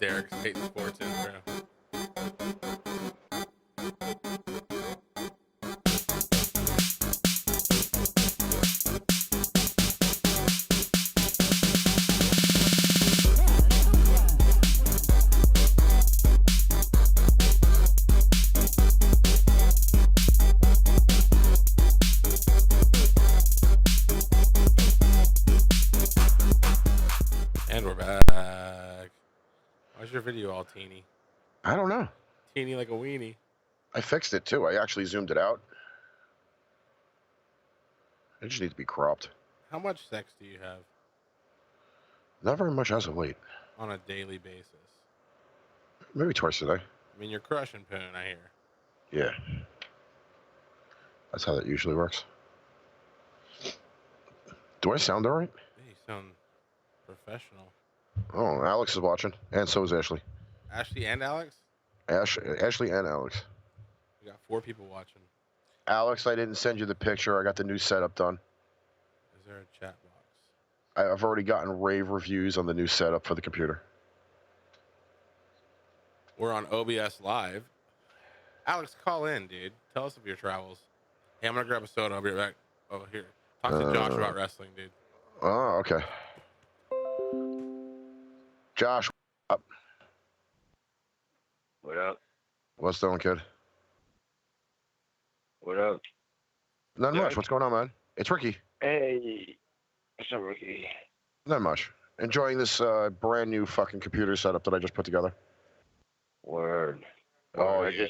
Derek State Sports intro. And we're back. Why's your video all teeny? I don't know. Teeny like a weenie. I fixed it too. I actually zoomed it out. It just needs to be cropped. How much sex do you have Not very much as of late. on a daily basis? Maybe twice a day. I mean, you're crushing Poon, I hear. Yeah. That's how that usually works. Do I sound all right? Yeah, you sound professional. Oh, Alex is watching, and so is Ashley. Ashley and Alex? Ashley and Alex. We got 4 people watching. Alex, I didn't send you the picture. I got the new setup done. Is there a chat box? I've already gotten rave reviews on the new setup for the computer. We're on OBS Live. Alex, call in, dude. Tell us of your travels. Hey, I'm gonna grab a soda. I'll be right back. Oh, here. Talk to Josh about wrestling, dude. Oh, okay. Josh, up. What up? What's doing, kid? What up? Not much. What's going on, man? It's Ricky. Hey, what's up, Ricky? Not much. Enjoying this brand new fucking computer setup that I just put together. Word. Oh, I yeah.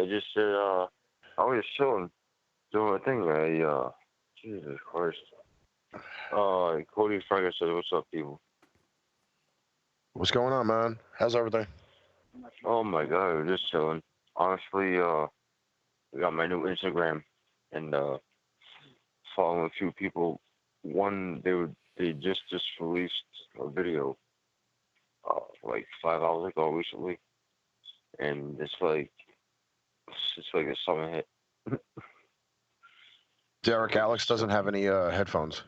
just said, I was chilling, doing a thing. Jesus Christ. Cody Frank said, "What's up, people?" What's going on, man? How's everything? Oh my God, we're just chilling. Honestly, we got my new Instagram and following a few people. One, they just released a video, like 5 hours ago recently, and it's like a summer hit. Derek, Alex doesn't have any headphones.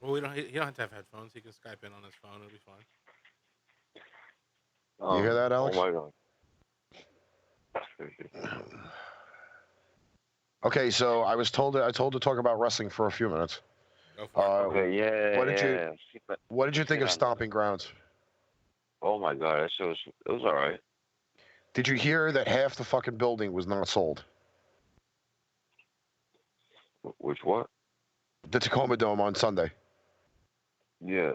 Well, he don't have to have headphones. He can Skype in on his phone. It'll be fine. You hear that, Alex? Oh my God. Okay, so I told to talk about wrestling for a few minutes. Go for it. Okay, yeah. What did you think of Yeah. Stomping Grounds? Oh my God, that show it was all right. Did you hear that half the fucking building was not sold? Which what? The Tacoma Dome on Sunday. Yeah.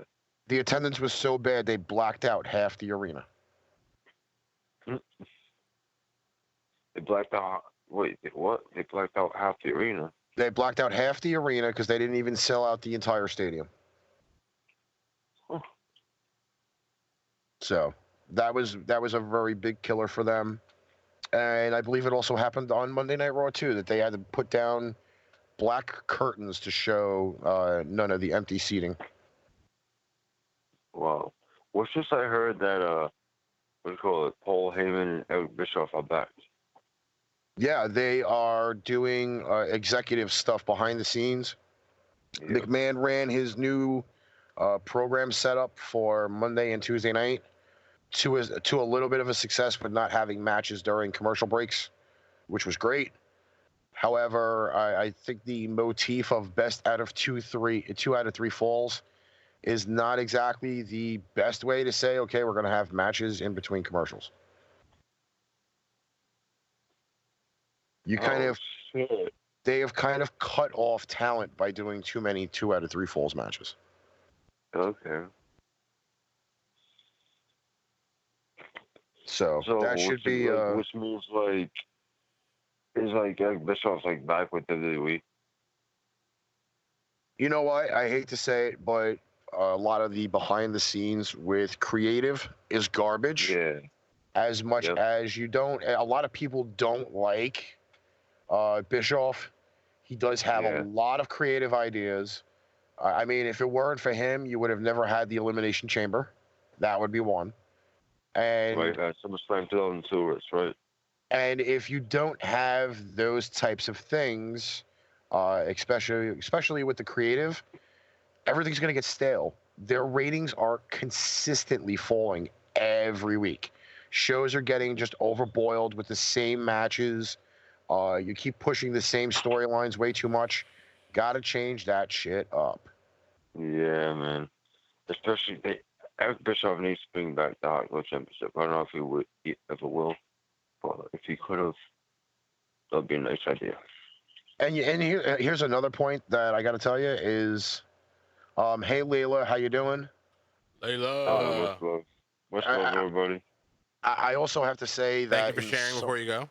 The attendance was so bad they blacked out half the arena. They blacked out. Wait, what? They blacked out half the arena. They blacked out half the arena because they didn't even sell out the entire stadium. Huh. So that was a very big killer for them. And I believe it also happened on Monday Night Raw too, that they had to put down black curtains to show none of the empty seating. Wow. What's just I heard that what do you call it? Paul Heyman and Eric Bischoff are back. Yeah, they are doing executive stuff behind the scenes. Yeah. McMahon ran his new program setup for Monday and Tuesday night to a little bit of a success, but not having matches during commercial breaks, which was great. However, I think the motif of best out of two out of three falls is not exactly the best way to say, okay, we're going to have matches in between commercials. They have kind of cut off talent by doing too many 2 out of 3 falls matches. Okay. So that should be which means like is like Eric Bischoff's like back with WWE. You know what? I hate to say it, but a lot of the behind the scenes with creative is garbage. Yeah. As much as you don't, a lot of people don't like Bischoff. He does have a lot of creative ideas. I mean, if it weren't for him, you would have never had the Elimination Chamber. That would be one. And right, SummerSlam 2002, that's right. And if you don't have those types of things, especially with the creative, everything's going to get stale. Their ratings are consistently falling every week. Shows are getting just overboiled with the same matches. You keep pushing the same storylines way too much. Got to change that shit up. Yeah, man. Especially Eric Bischoff needs to bring back the Hardcore Championship. I don't know if he ever will, but if he could have, that'd be a nice idea. And here's another point that I got to tell you is, hey Layla, how you doing? Layla. Much love, everybody. I also have to say that Thank you for sharing before you go.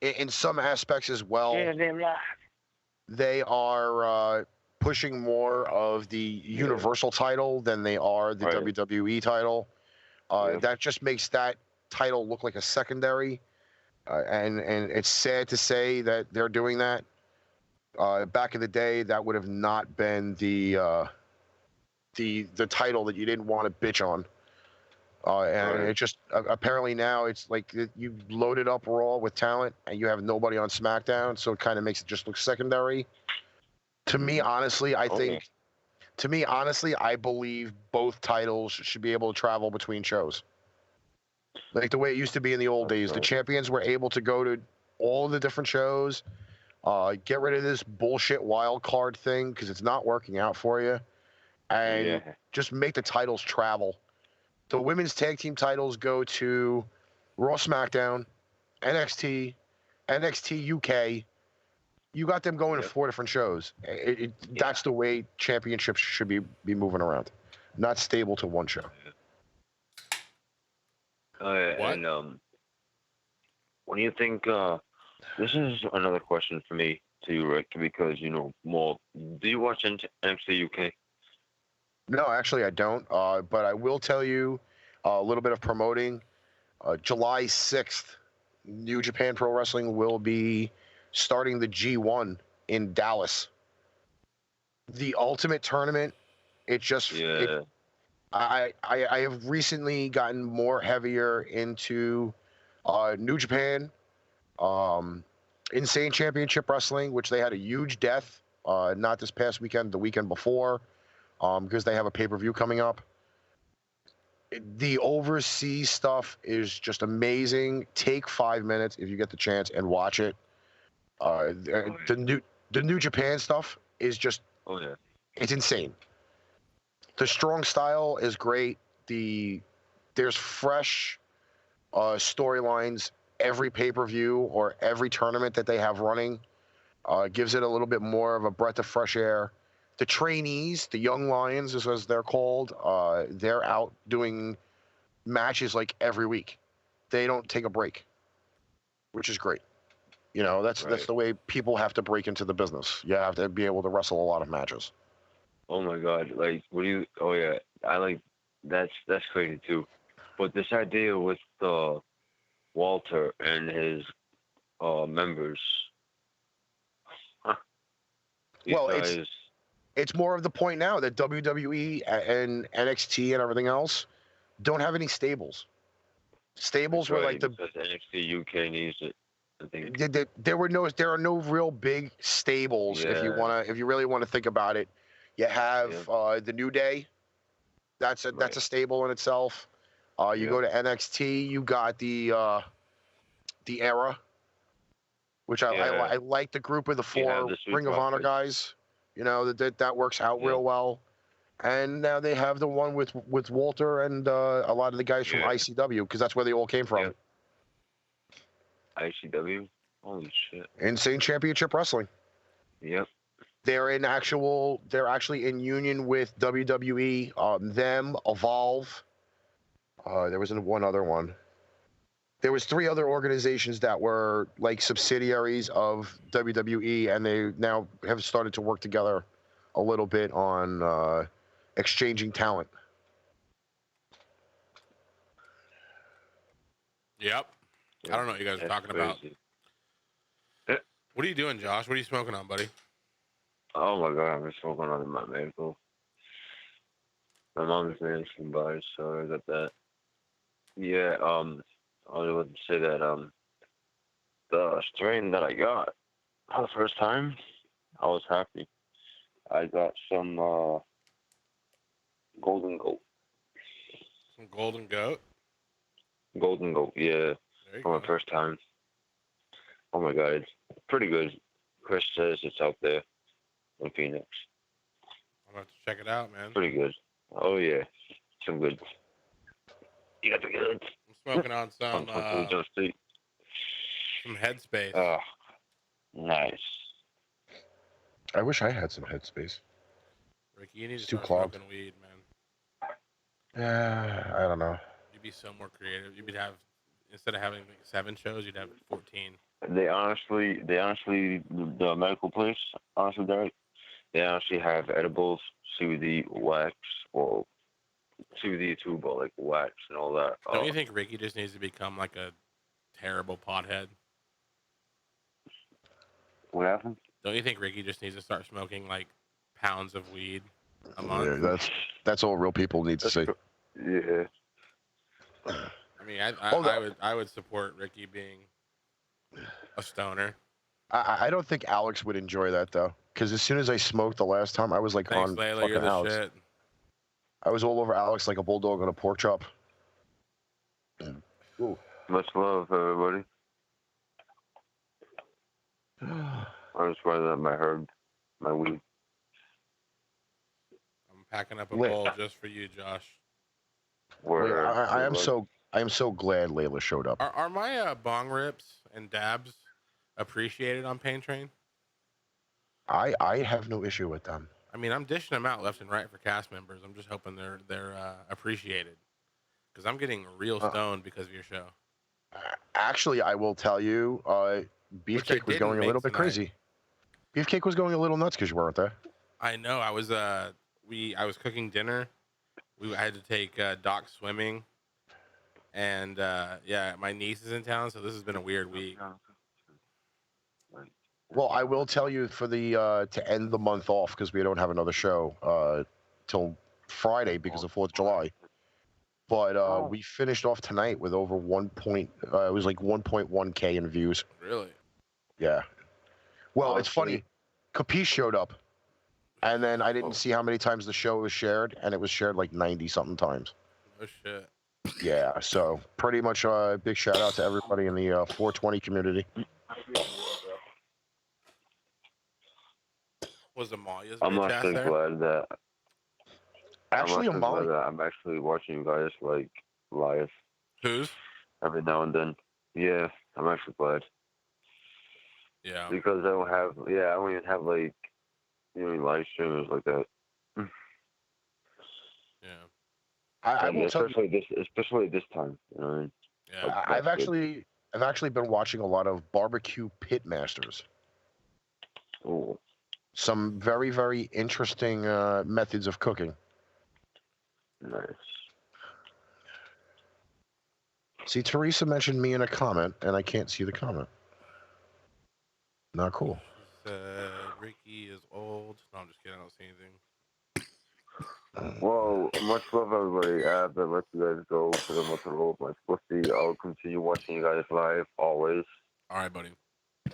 In some aspects as well, they are pushing more of the Universal title than they are the WWE title. That just makes that title look like a secondary, and it's sad to say that they're doing that. Back in the day, that would have not been the title that you didn't want to bitch on. And it just apparently now it's like you loaded up Raw with talent and you have nobody on SmackDown, so it kind of makes it just look secondary. To me, honestly, I believe both titles should be able to travel between shows. Like the way it used to be in the old days. The champions were able to go to all the different shows, get rid of this bullshit wild card thing because it's not working out for you, and just make the titles travel. The women's tag team titles go to Raw, SmackDown, NXT, NXT UK. You got them going to 4 different shows. That's the way championships should be moving around, not stable to one show. And what do you think? This is another question for me to you, Rick, because you know more. Do you watch NXT UK? No, actually, I don't. But I will tell you a little bit of promoting. July 6th, New Japan Pro Wrestling will be starting the G1 in Dallas. The Ultimate Tournament. I have recently gotten more heavier into New Japan, Insane Championship Wrestling, which they had a huge death, not this past weekend, the weekend before, because they have a pay-per-view coming up. The overseas stuff is just amazing. Take 5 minutes if you get the chance and watch it. The New Japan stuff is just it's insane. The Strong Style is great. There's fresh storylines every pay-per-view or every tournament that they have running. Gives it a little bit more of a breath of fresh air. The trainees, the Young Lions, as they're called, they're out doing matches like every week. They don't take a break, which is great. You know, that's the way people have to break into the business. You have to be able to wrestle a lot of matches. Oh my God! Like, what do you? Oh yeah, I like that's crazy too. But this idea with Walter and his members. Well, it's more of the point now that WWE and NXT and everything else don't have any stables. Stables were like NXT UK needs it. I think there are no real big stables if you really want to think about it. You have the New Day. That's a stable in itself. You go to NXT, you got the Era, which I like the group of the 4 Ring of Honor guys. You know that works out real well. And now they have the one with Walter and a lot of the guys from ICW because that's where they all came from. ICW, holy shit! Insane Championship Wrestling. Yep. They're actually in union with WWE. Them, Evolve. There was one other one. There was 3 other organizations that were like subsidiaries of WWE, and they now have started to work together a little bit on exchanging talent. Yep. I don't know what you guys are talking about. What are you doing, Josh? What are you smoking on, buddy? Oh my God, I'm smoking on my medical. My mom's made some buys, so I got that. Yeah, I was about to say that the strain that I got for the first time, I was happy. I got some Golden Goat. Some Golden Goat? Golden Goat, yeah, There you for go. my first time. Oh my god, it's pretty good. Chris says it's out there in Phoenix. I'm gonna have to check it out, man. Pretty good. Oh yeah, some good. You got the goods. I'm smoking on On 22 Jump Street. some Headspace. Nice. I wish I had some headspace. Ricky, you need It's to too start clogged. smoking weed, man. Yeah, I don't know. You'd be so more creative. You'd have instead of having like 7 shows, you'd have 14. They honestly, the medical place, honestly, Derek, they honestly have edibles, CBD wax, or CBD tube, or like wax and all that. Don't you think Ricky just needs to become like a terrible pothead? What happened? Don't you think Ricky just needs to start smoking like pounds of weed a month? Yeah, that's all real people need to see. Yeah. I mean, Hold I would support Ricky being a stoner. I don't think Alex would enjoy that though, because as soon as I smoked the last time, I was like Thanks, on Layla. fucking You're the Alex. shit. I was all over Alex like a bulldog on a pork chop. Ooh. Much love, everybody. I just rather that my herb, my weed. I'm packing up a Lit. bowl just for you, Josh. Wait, I am so glad Layla showed up. Are my bong rips and dabs appreciated on Pain Train? I have no issue with them. I mean, I'm dishing them out left and right for cast members. I'm just hoping they're appreciated because I'm getting real stoned because of your show. Actually, I will tell you, Beefcake was didn't going a make little bit tonight. crazy. Beefcake was going a little nuts because you weren't there. I know. I was cooking dinner. I had to take Doc swimming, and yeah, my niece is in town, so this has been a weird week. Well, I will tell you for the to end the month off because we don't have another show till Friday because of 4th of July. But we finished off tonight with over it was like 1.1K in views. Really? Yeah. Well, it's Awesome. funny. Capiche showed up, and then I didn't see how many times the show was shared, and it was shared like 90-something times. Oh shit. Yeah, so pretty much a big shout out to everybody in the 420 community. Was Amalia's I'm bitch ass actually there? glad that Actually, I'm actually Amali, glad that I'm actually watching you guys like live Whose? every now and then. Yeah, I'm actually glad Yeah. because I don't even have like live streamers like that. Yeah. I will tell you, especially this time. You know what I mean? Yeah. I've actually been watching a lot of barbecue pit masters. Ooh. Some very, very interesting methods of cooking. Nice. See, Teresa mentioned me in a comment, and I can't see the comment. Not cool. She said Ricky is old. No, I'm just kidding. I don't see anything. Well, much love, everybody. I have to let you guys go because I'm about to roll my pussy. I'll continue watching you guys live always. All right, buddy.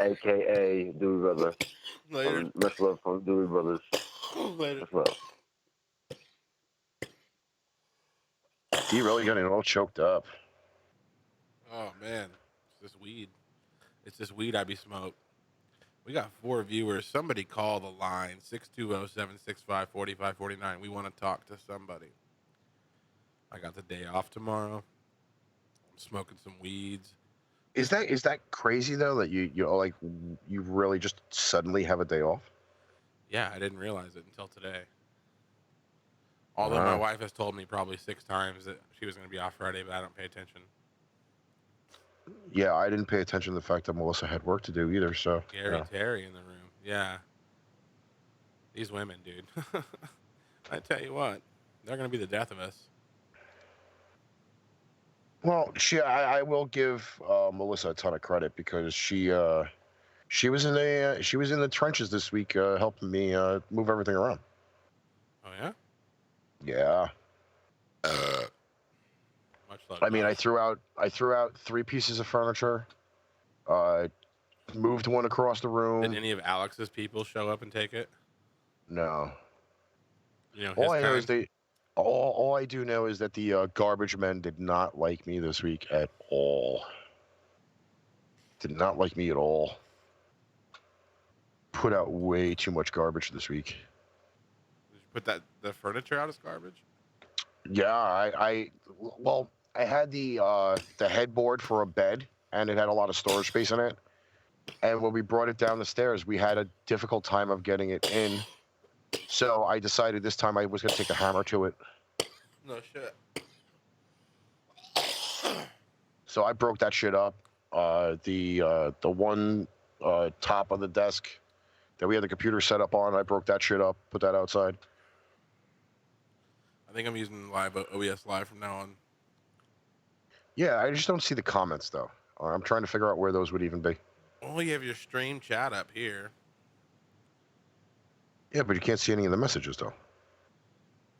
AKA Dewey Brother. Later. Much love from Dewey Brothers. Later. Much love. He really got it all choked up. Oh man, it's this weed. It's this weed I be smoked. We got 4 viewers. Somebody call the line 620-765-4549. We want to talk to somebody. I got the day off tomorrow. I'm smoking some weeds. Is that crazy though that you really just suddenly have a day off? Yeah, I didn't realize it until today. Although my wife has told me probably 6 times that she was going to be off Friday, but I don't pay attention. Yeah, I didn't pay attention to the fact that Melissa had work to do either. So Gary Terry in the room. Yeah. These women, dude. I tell you what, they're going to be the death of us. Well, I will give Melissa a ton of credit because she was in the trenches this week helping me move everything around. Oh, yeah? Yeah. Much love. I mean, I Josh. threw out 3 pieces of furniture. Moved one across the room. Did any of Alex's people show up and take it? No. You know, All his I know kind? is All I do know is that the garbage men did not like me this week at all. Did not like me at all. Put out way too much garbage this week. Did you put the furniture out as garbage? Yeah, I had the headboard for a bed, and it had a lot of storage space in it. And when we brought it down the stairs, we had a difficult time of getting it in. So I decided this time I was going to take a hammer to it. No shit. So I broke that shit up. The one top of the desk that we had the computer set up on, I broke that shit up, put that outside. I think I'm using OBS Live from now on. Yeah, I just don't see the comments though. I'm trying to figure out where those would even be. Oh, you have your stream chat up here. Yeah, but you can't see any of the messages though.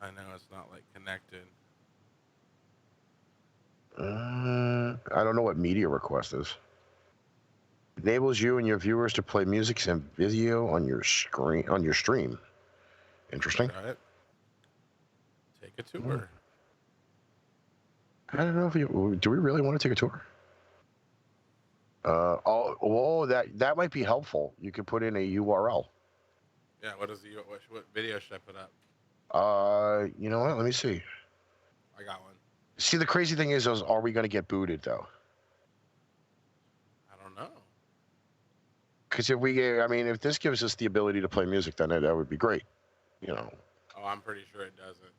I know it's not like connected. I don't know what media request is. Enables you and your viewers to play music and video on your screen on your stream. Interesting. Try it. Take a tour. I don't know if do we really want to take a tour? That might be helpful. You could put in a URL. Yeah. What video should I put up? You know what? Let me see. I got one. See, the crazy thing is are we going to get booted though? I don't know. Because if this gives us the ability to play music, then that would be great. You know. Oh, I'm pretty sure it doesn't.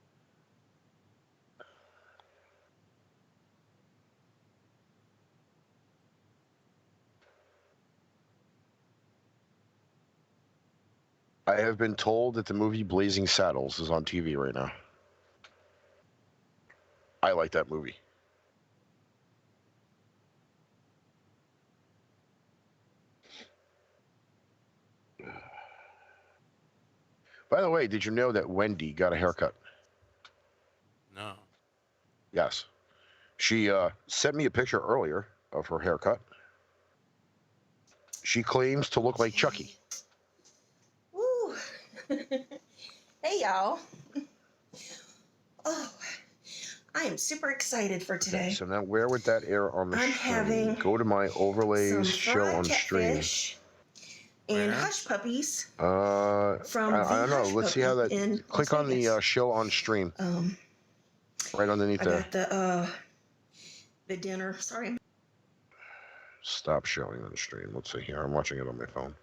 I have been told that the movie Blazing Saddles is on TV right now. I like that movie. By the way, did you know that Wendy got a haircut? No. Yes. She sent me a picture earlier of her haircut. She claims to look like Chucky. Woo. Hey, y'all. Oh, I am super excited for today. So now where would that air on the I'm stream? having Go to my overlays, some show fried on stream. catfish and Where? hush puppies I from don't know. Hush Let's see how that. Puppy in Click Las on the Vegas. show on stream right underneath I there. got the dinner. Sorry. Stop showing on stream. Let's see here. I'm watching it on my phone.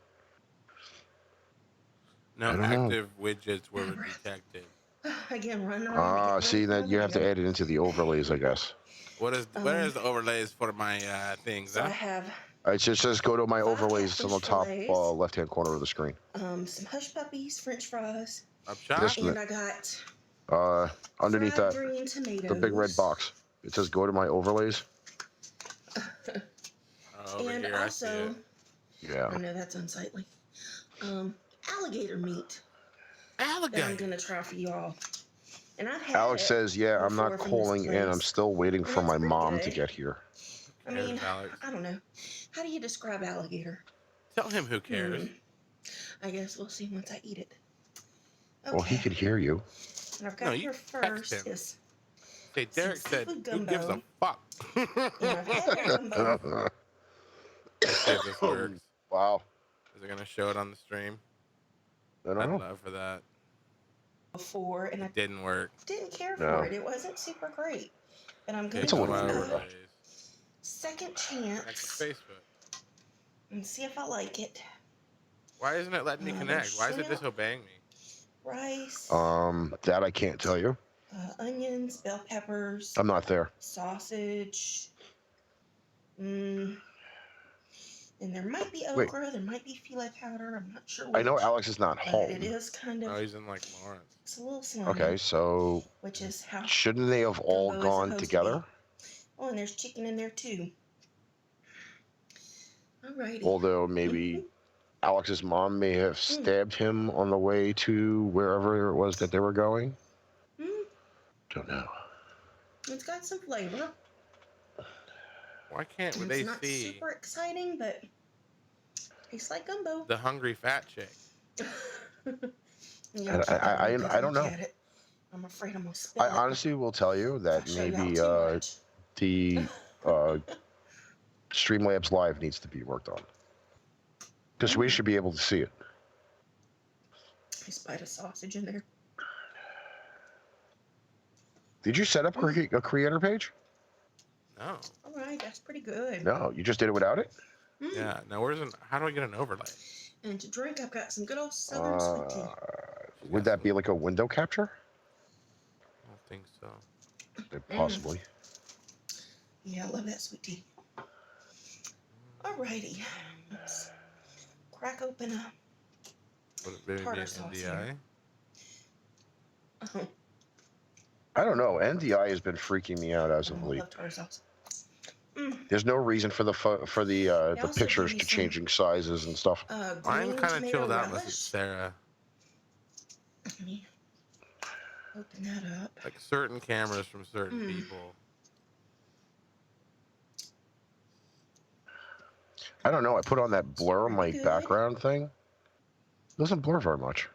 No I don't know. active widgets were detected. Again, running around. See that you have to add it into the overlays, I guess. Where is the overlays for my things? So I Huh? have It just says go to my Five overlays. It's on the catfish top fillets. left-hand corner of the screen. some hush puppies, French fries, Up top. This- and I got Underneath fried that, green tomatoes. the big red box. It says go to my overlays. Over And here, I see also, it. Yeah. I know that's unsightly. Alligator meat that I'm Alligator. gonna try for y'all. And I've had Alex it says, yeah, I'm not before from this calling in. I'm place. still waiting And for it's my pretty mom good. to get here. I mean, Alex. I don't know. How do you describe alligator? Tell him who cares. I guess we'll see once I eat it. Okay. Well, he could hear you. And I've No, got you here text first him. is Say, Derek some said, seafood who gives a gumbo. fuck? and I've had gumbo Let's see if this works. Wow. Is it going to show it on the stream? I don't I'd know. love for that. before, and I It didn't work. didn't care No. for it. It wasn't super great. But I'm gonna It's a give little it weird. a second Next chance to Facebook. and see if I like it. Why isn't it letting me connect? Why is it shrimp. disobeying me? Rice, That I can't tell you. onions, bell peppers, I'm not there. sausage. And there might be Wait. okra, there might be filet powder. I'm not sure. I know which, Alex is not but home. it is kind of. Oh, he's in like Lawrence. It's a little slimy. Okay, so Which is how. shouldn't they have all Gumbo is gone supposed to together? Oh, and there's chicken in there too. Alrighty. Although maybe Alex's mom may have stabbed him on the way to wherever it was that they were going. Don't know. It's got some flavor. Why can't It's they not see super exciting, but tastes like gumbo. the hungry fat chick? Yeah, I don't know. I'm afraid I'm gonna spill I it. honestly will tell you if I that show y'all maybe too much. the Streamlabs Live needs to be worked on because we should be able to see it. I spied a sausage in there. Did you set up a creator page? No. All right, that's pretty good. No, you just did it without it. Yeah. Now how do I get an overlay? And to drink, I've got some good old Southern sweet tea. Would that be like a window capture? I don't think so. Possibly. Yeah, I love that sweet tea. Alrighty, let's crack open a. Would it maybe be Tartar an sauce NDI? here. Oh, I don't know. NDI has been freaking me out as I of late. love tartar sauce. There's no reason for the also pictures give you to some, changing sizes and stuff. Mine green kind of tomato chilled out unless it's relish. Sarah. Let me open that up. Like certain cameras from certain people. I don't know. I put on that blur pretty my good. background thing. It doesn't blur very much.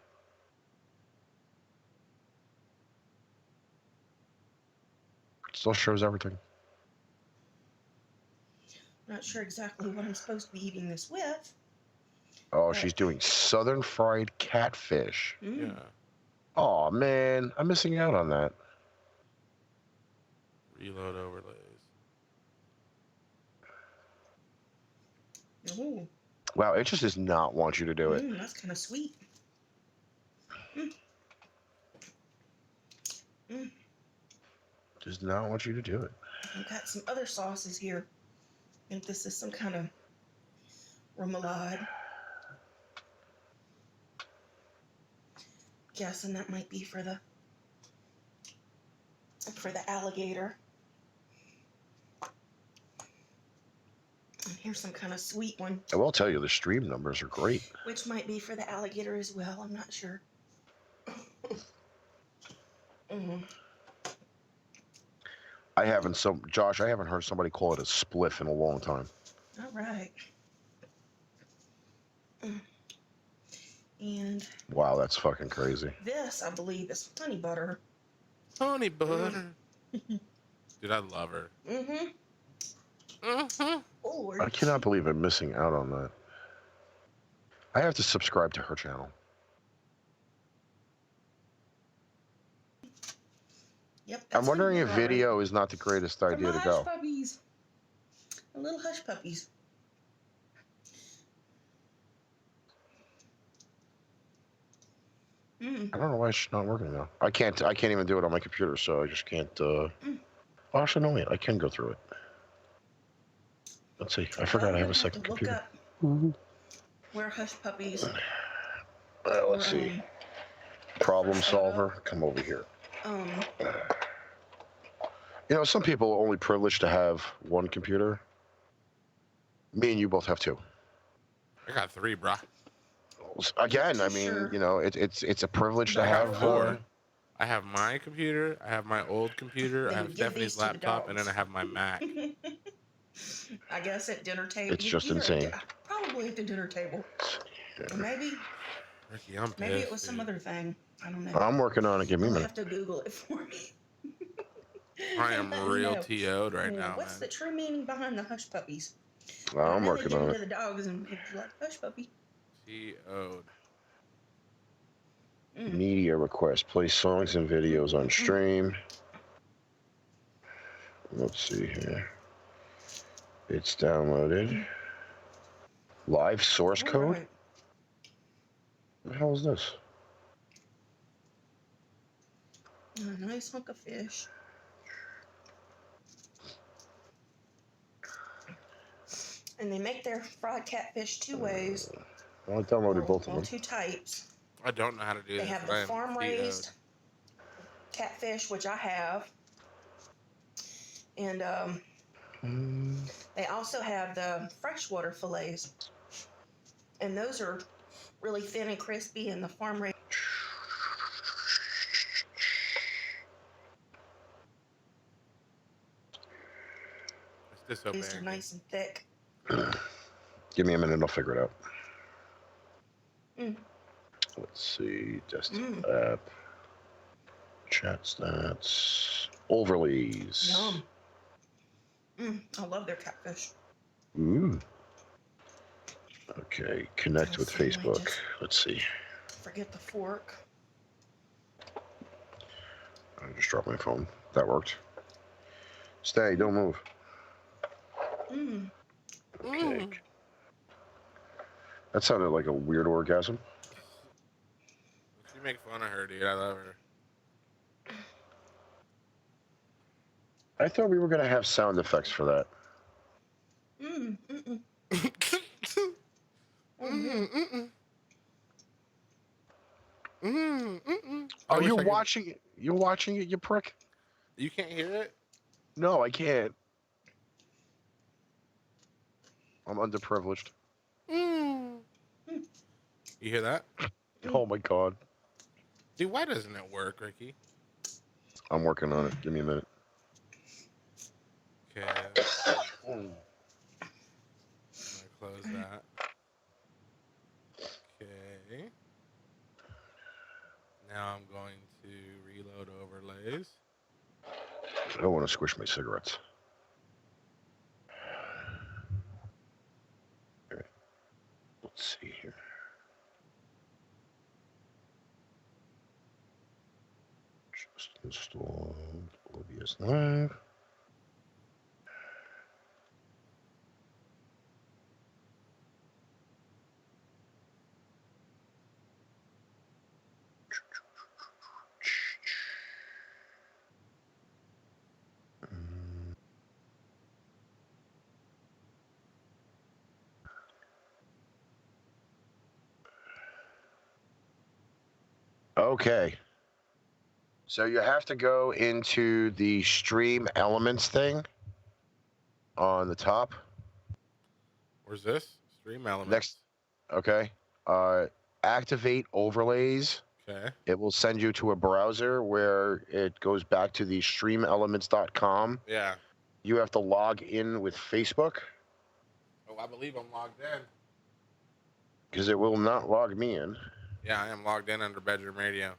It still shows everything. Not sure exactly what I'm supposed to be eating this with. Oh, she's doing southern fried catfish. Yeah. Oh man, I'm missing out on that. Reload overlays. Ooh, Wow, it just does not want you to do it. that's kind of sweet. Does not want you to do it. I've got some other sauces here. I think this is some kind of remoulade. Guessing that might be for the alligator. And here's some kind of sweet one, I will tell you, the stream numbers are great. which might be for the alligator as well. I'm not sure. Josh, I haven't heard somebody call it a spliff in a long time. All right. And Wow, that's fucking crazy. this, I believe, is honey butter. Honey butter. Dude, I love her. Oh, Lord. I cannot believe I'm missing out on that. I have to subscribe to her channel. Yep. I'm wondering if video is not the greatest idea to go. Hush puppies. The little hush puppies. I don't know why it's not working now. I can't even do it on my computer, so I just can't. Oh, actually, no, wait. I can go through it. Let's see. I forgot I have a second computer. Where hush puppies. Let's see. Problem solver. Come over here. You know, some people are only privileged to have one computer. Me and you both have two. I got 3, brah. Again, I mean, you know, it's a privilege to I have got 4. I have my computer, I have my old computer, Then I you have give these Stephanie's to the laptop, and then I dogs. have my Mac. I guess at dinner table. It's just insane. Probably at the dinner table. Or maybe Ricky, I'm maybe pissed, it was some dude. other thing. I don't know. I'm working on it. Give me a You'll minute. have to Google it for me. I am Let me real know. TO'd right now, What's the man. true meaning behind the hush puppies? I'm I know they working give on them it. to the dogs and it's like hush puppy. TO'd. Media request. Play songs and videos on stream. Let's see here. It's downloaded. Live source code? Right. What the hell is this? A nice hunk of fish. And they make their fried catfish 2 ways. Well, I downloaded both of Well, them. 2 types. I don't know how to do They this. have but I the am farm TO'd. raised catfish, which I have. And they also have the freshwater fillets. And those are really thin and crispy, and the farm raised. It's These disobeying are me. nice and thick. Give me a minute. I'll figure it out. Mm. Let's see. Desktop Mm. app. Chat stats. Overlays. Yum. I love their catfish. Ooh. Okay, connect with Let's see, let me Facebook. just- Let's see. Forget the fork. I just dropped my phone. That worked. Stay, don't move. Okay. That sounded like a weird orgasm. You make fun of her, dude. I love her. I thought we were going to have sound effects for that. I Oh, wish you're I could- watching it? You're watching it, you prick? You can't hear it? No, I can't. I'm underprivileged. You hear that? Oh my god. Dude, why doesn't it work, Ricky? I'm working on it. Give me a minute. Okay. I'm gonna close that. Okay. Now I'm going to reload overlays. I don't want to squish my cigarettes. Alright. Let's see here. Just installed OBS Live. Okay. So you have to go into the Stream Elements thing on the top. Where's this? Stream elements. Next. Okay. Activate overlays. Okay. It will send you to a browser where it goes back to the streamelements.com. Yeah. You have to log in with Facebook Oh, I believe I'm logged in. because it will not log me in. Yeah, I am logged in under Bedroom Radio.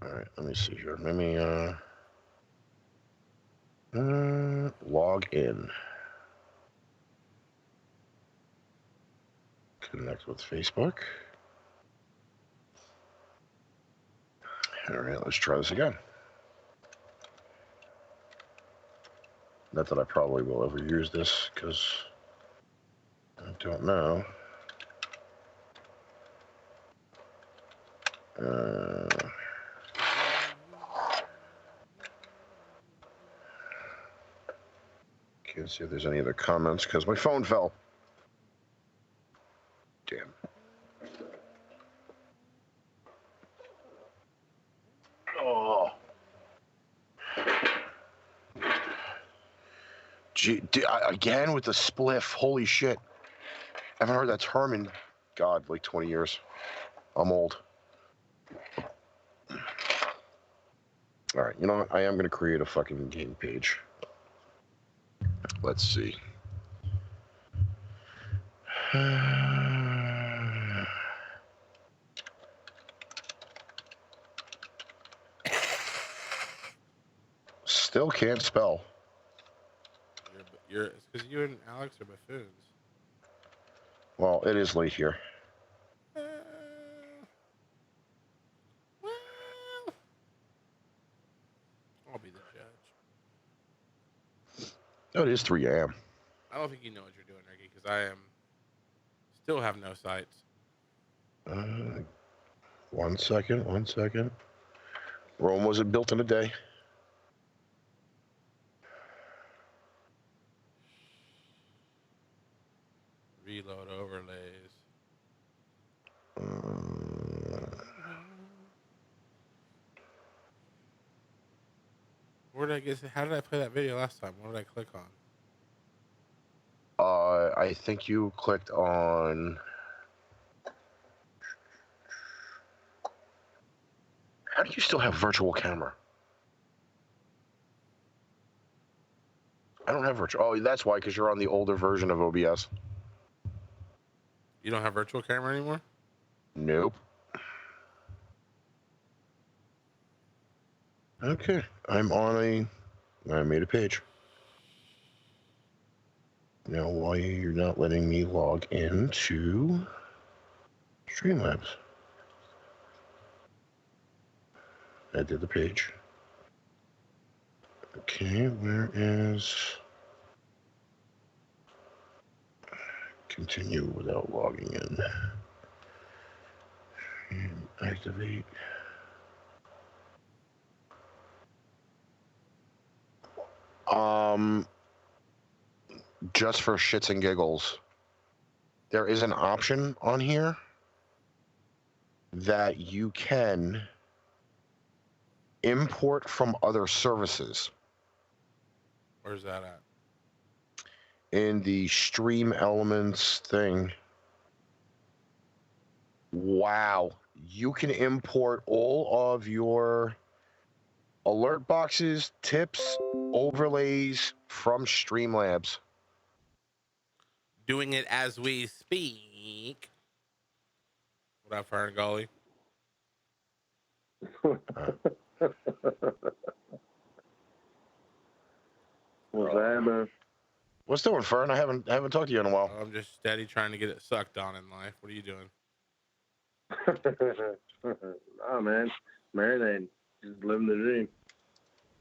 All right, let me see here. Let me log in. Connect with Facebook. All right, let's try this again. Not that I probably will ever use this because I don't know. Can't see if there's any other comments because my phone fell. Damn. Oh. Gee, again with the spliff. Holy shit. I haven't heard that term in, God, like 20 years. I'm old. All right, you know what? I am going to create a fucking game page. Let's see. Still can't spell. It's because you and Alex are buffoons. Well, it is late here. Well, I'll be the judge. Oh, it is 3 a.m. I don't think you know what you're doing, Ricky, because I still have no sights. 1 second, 1 second. Rome wasn't built in a day. Reload overlays. Where did I get? How did I play that video last time? What did I click on? I think you clicked on. How do you still have virtual camera? I don't have virtual. Oh, that's why, because you're on the older version of OBS. You don't have virtual camera anymore? Nope. Okay, I made a page. Now, why you're not letting me log into Streamlabs? I did the page. Okay, where is continue without logging in? And activate. Just for shits and giggles, there is an option on here that you can import from other services Where's that at? in the Stream Elements thing. Wow. You can import all of your alert boxes, tips, overlays from Streamlabs. Doing it as we speak. What up, Fern Gully? What's that, man? What's doing, Fern? I haven't talked to you in a while. I'm just steady trying to get it sucked on in life. What are you doing? Oh, man. Marinating. Just living the dream.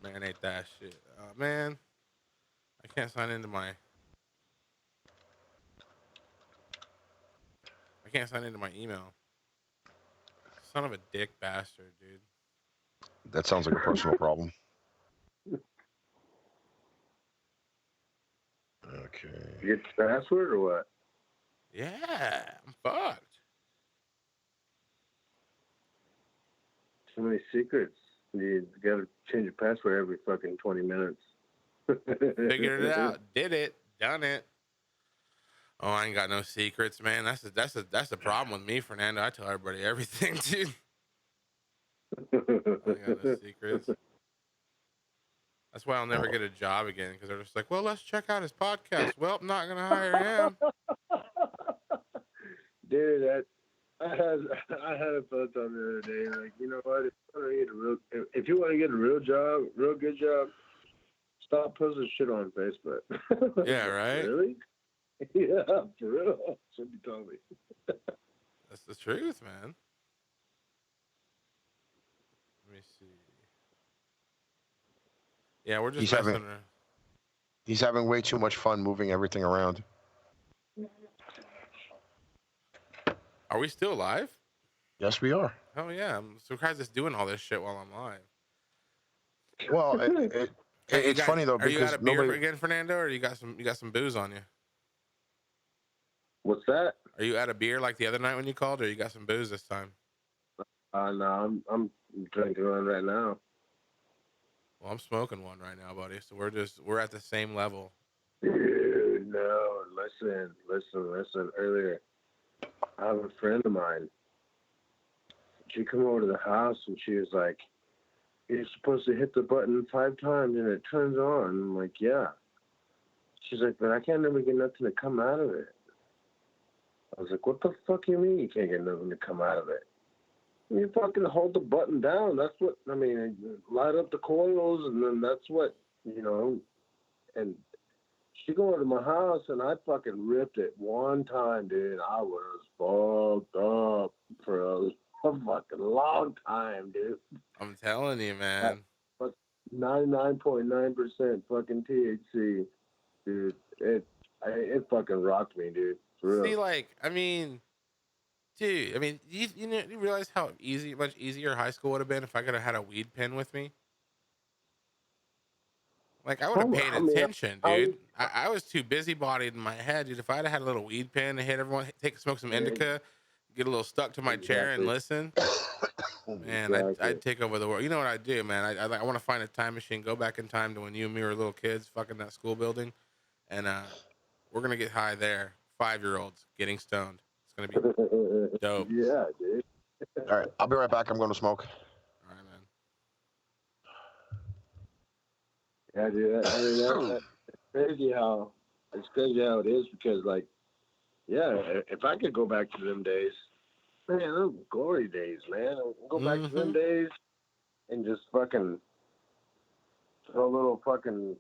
Marinate that shit. Man, I can't sign into my. I can't sign into my email. Son of a dick bastard, dude. That sounds like a personal problem. Okay. You get the password or what? Yeah, I'm fucked. Too many secrets. You gotta change your password every fucking 20 minutes. Figured it out. Did it. Done it. Oh, I ain't got no secrets, man. That's the problem with me, Fernando. I tell everybody everything, dude. I ain't got no secrets. That's why I'll never get a job again, because they're just like, well, let's check out his podcast. Well, I'm not gonna hire him. Dude, I had a thought on the other day. Like, you know what? If you want to get a real job, real good job, stop posting shit on Facebook. Yeah, right. Really? Yeah, for real. Somebody told me. That's the truth, man. Let me see. Yeah, we're just messing around. He's having way too much fun moving everything around. Are we still live? Yes, we are. Oh yeah, I'm surprised it's doing all this shit while I'm live. Well, it's funny though, Are you because out of beer again, Fernando, or you got some booze on you? What's that? Are you out of beer like the other night when you called, or you got some booze this time? No, I'm drinking one right now. Well, I'm smoking one right now, buddy. So we're at the same level. Dude, no, listen. Earlier, I have a friend of mine. She come over to the house and she was like, "You're supposed to hit the button 5 times and it turns on." I'm like, "Yeah." She's like, "But I can't never get nothing to come out of it." I was like, "What the fuck you mean you can't get nothing to come out of it? You fucking hold the button down. That's what, I mean, light up the coils and then that's what, you know." And she go into my house and I fucking ripped it one time, dude. I was fucked up for a fucking long time, dude. I'm telling you, man. 99.9% fucking THC, dude. It fucking rocked me, dude. For See, real. like, I mean, dude, you realize how much easier high school would have been if I could have had a weed pen with me? Like, I would have paid attention, dude. I was too busybodied in my head, dude. If I'd have had a little weed pen to hit everyone, smoke some indica, get a little stuck to my chair and listen, man, I'd take over the world. You know what I'd do, man? I want to find a time machine, go back in time to when you and me were little kids, fucking that school building, and we're gonna get high there. 5-year-olds getting stoned. It's gonna be dope. Yeah, dude. All right, I'll be right back. I'm going to smoke. All right, man. Yeah, dude. I mean, that's crazy how it is because, like, yeah, if I could go back to them days, man, those glory days, man. Go back to them days and just fucking a little fucking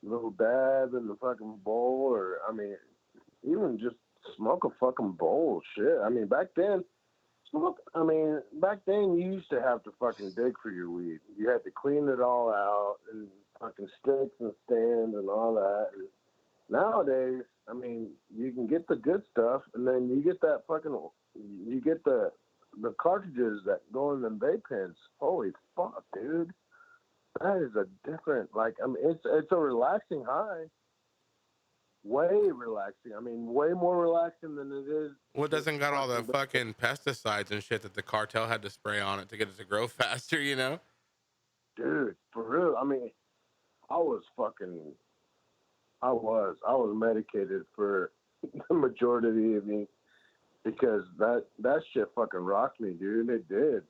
little dab in the fucking bowl, or I mean, even just smoke a fucking bowl. Shit. I mean, back then, back then you used to have to fucking dig for your weed. You had to clean it all out and fucking sticks and stands and all that. And nowadays, I mean, you can get the good stuff, and then you get that fucking, you get the cartridges that go in them vape pens. Holy fuck, dude. That is a different, like, I mean, it's a relaxing high. Way relaxing. I mean, way more relaxing than it is. Well, it doesn't got all the fucking pesticides and shit that the cartel had to spray on it to get it to grow faster, you know? Dude, for real. I mean, I was medicated for the majority of the evening because that shit fucking rocked me, dude. It did.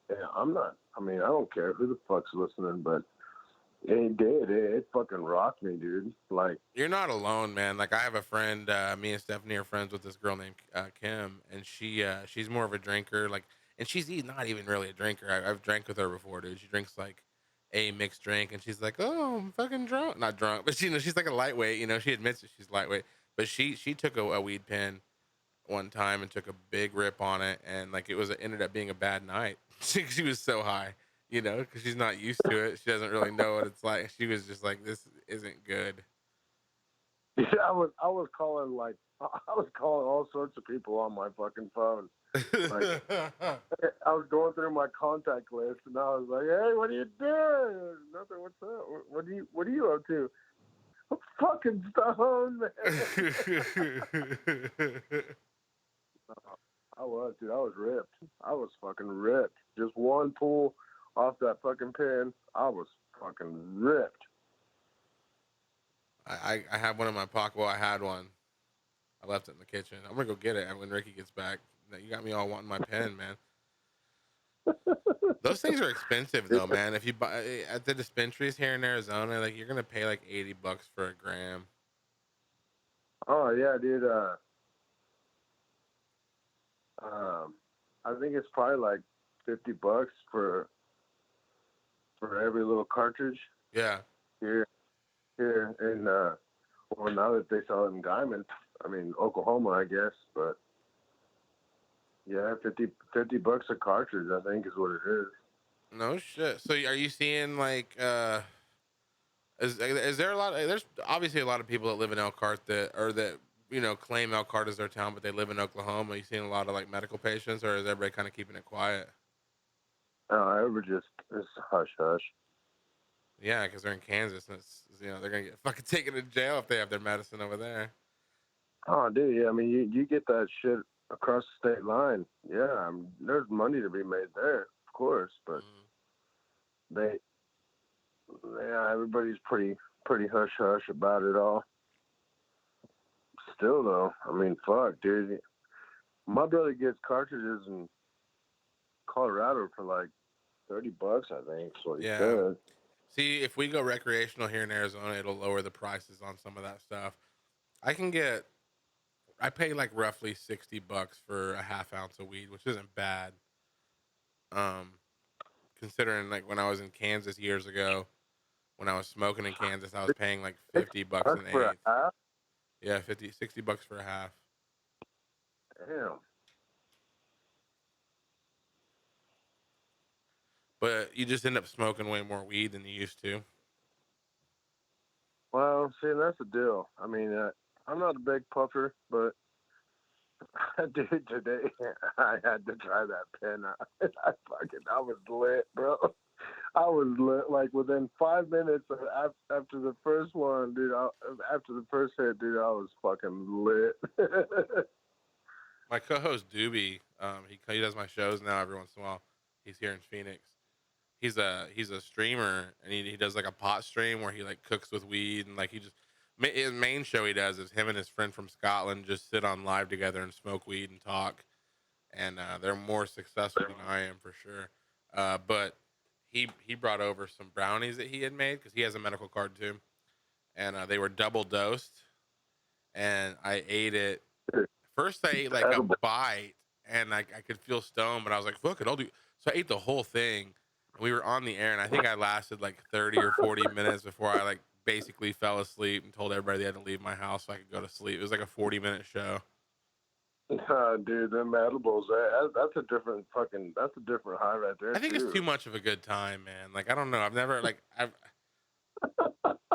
And I don't care who the fuck's listening, but it did. It fucking rocked me, dude. Like, you're not alone, man. Like, I have a friend, me and Stephanie are friends with this girl named Kim, and she's more of a drinker. Like, and she's not even really a drinker. I've drank with her before, dude. She drinks like a mixed drink, and she's like, "Oh, I'm fucking drunk." Not drunk, but she's like a lightweight. You know, she admits that she's lightweight, but she took a weed pen one time and took a big rip on it, and like it ended up being a bad night. She was so high, you know, because she's not used to it. She doesn't really know what it's like. She was just like, "This isn't good." yeah, I was calling all sorts of people on my fucking phone. Like, I was going through my contact list, and I was like, "Hey, what are you doing?" Nothing. What's up? What are you up to? I'm fucking stoned, man. I was ripped. I was fucking ripped. Just one pull off that fucking pen, I was fucking ripped. I have one in my pocket. Well, I had one. I left it in the kitchen. I'm gonna go get it when Ricky gets back. You got me all wanting my pen, man. Those things are expensive though, man. If you buy at the dispensaries here in Arizona, like you're gonna pay like $80 for a gram. Oh yeah, dude. I think it's probably like $50 for every little cartridge. Yeah. Here, and well, now that they sell it in Guyman, I mean Oklahoma, I guess, but yeah, $50 a cartridge, I think is what it is. No shit. So are you seeing like is there a lot there's obviously a lot of people that live in Elkhart that you know claim Elkhart as their town but they live in Oklahoma. Are you seeing a lot of like medical patients or is everybody kind of keeping it quiet? It's hush hush. Yeah, because they're in Kansas and it's, you know, they're gonna get fucking taken to jail if they have their medicine over there. Oh, dude, yeah. I mean, you get that shit across the state line. Yeah, there's money to be made there, of course, but everybody's pretty hush hush about it all. Still though, I mean, fuck, dude. My brother gets cartridges in Colorado for like $30, I think. So he said. See, if we go recreational here in Arizona, it'll lower the prices on some of that stuff. I pay like roughly $60 for a half ounce of weed, which isn't bad. Considering like when I was in Kansas years ago, when I was smoking in Kansas, I was paying like $50 an eighth. Yeah, $60 for a half. Damn. But you just end up smoking way more weed than you used to. Well, see, that's the deal. I mean, I'm not a big puffer, but dude, today I had to try that pen. I was lit, bro. I was lit. Like within 5 minutes after the first one, dude. After the first hit, dude, I was fucking lit. My co-host Doobie, he does my shows now every once in a while. He's here in Phoenix. He's a streamer and he does like a pot stream where he like cooks with weed and like his main show he does is him and his friend from Scotland just sit on live together and smoke weed and talk, and they're more successful than I am for sure. But he brought over some brownies that he had made because he has a medical card too, and they were double dosed, and I ate it. First I ate like a bite and I could feel stoned, but I was like, fuck it, I'll do. So I ate the whole thing. We were on the air, and I think I lasted like 30 or 40 minutes before I like basically fell asleep and told everybody they had to leave my house so I could go to sleep. It was like a 40-minute show. Dude, them edibles, that's a different high right there. I think too. it's too much of a good time, man. Like I don't know. I've never I've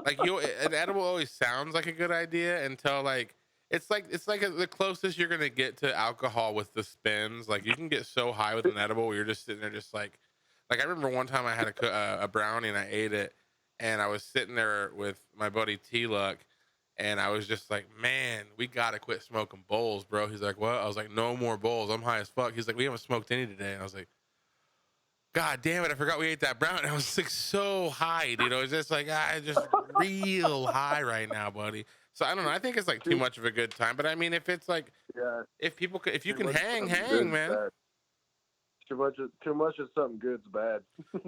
like an edible always sounds like a good idea until like it's like the closest you're gonna get to alcohol with the spins. Like you can get so high with an edible where you're just sitting there just like I remember one time I had a brownie and I ate it, and I was sitting there with my buddy T Luck, and I was just like, man, we gotta quit smoking bowls, bro. He's like, what? I was like, no more bowls. I'm high as fuck. He's like, we haven't smoked any today, and I was like, God damn it, I forgot we ate that brownie. I was like so high, dude. I was just like, just real high right now, buddy. So I don't know. I think it's like too much of a good time. But I mean, if it's like, if you can hang, man. Bad. Too much of something good's bad.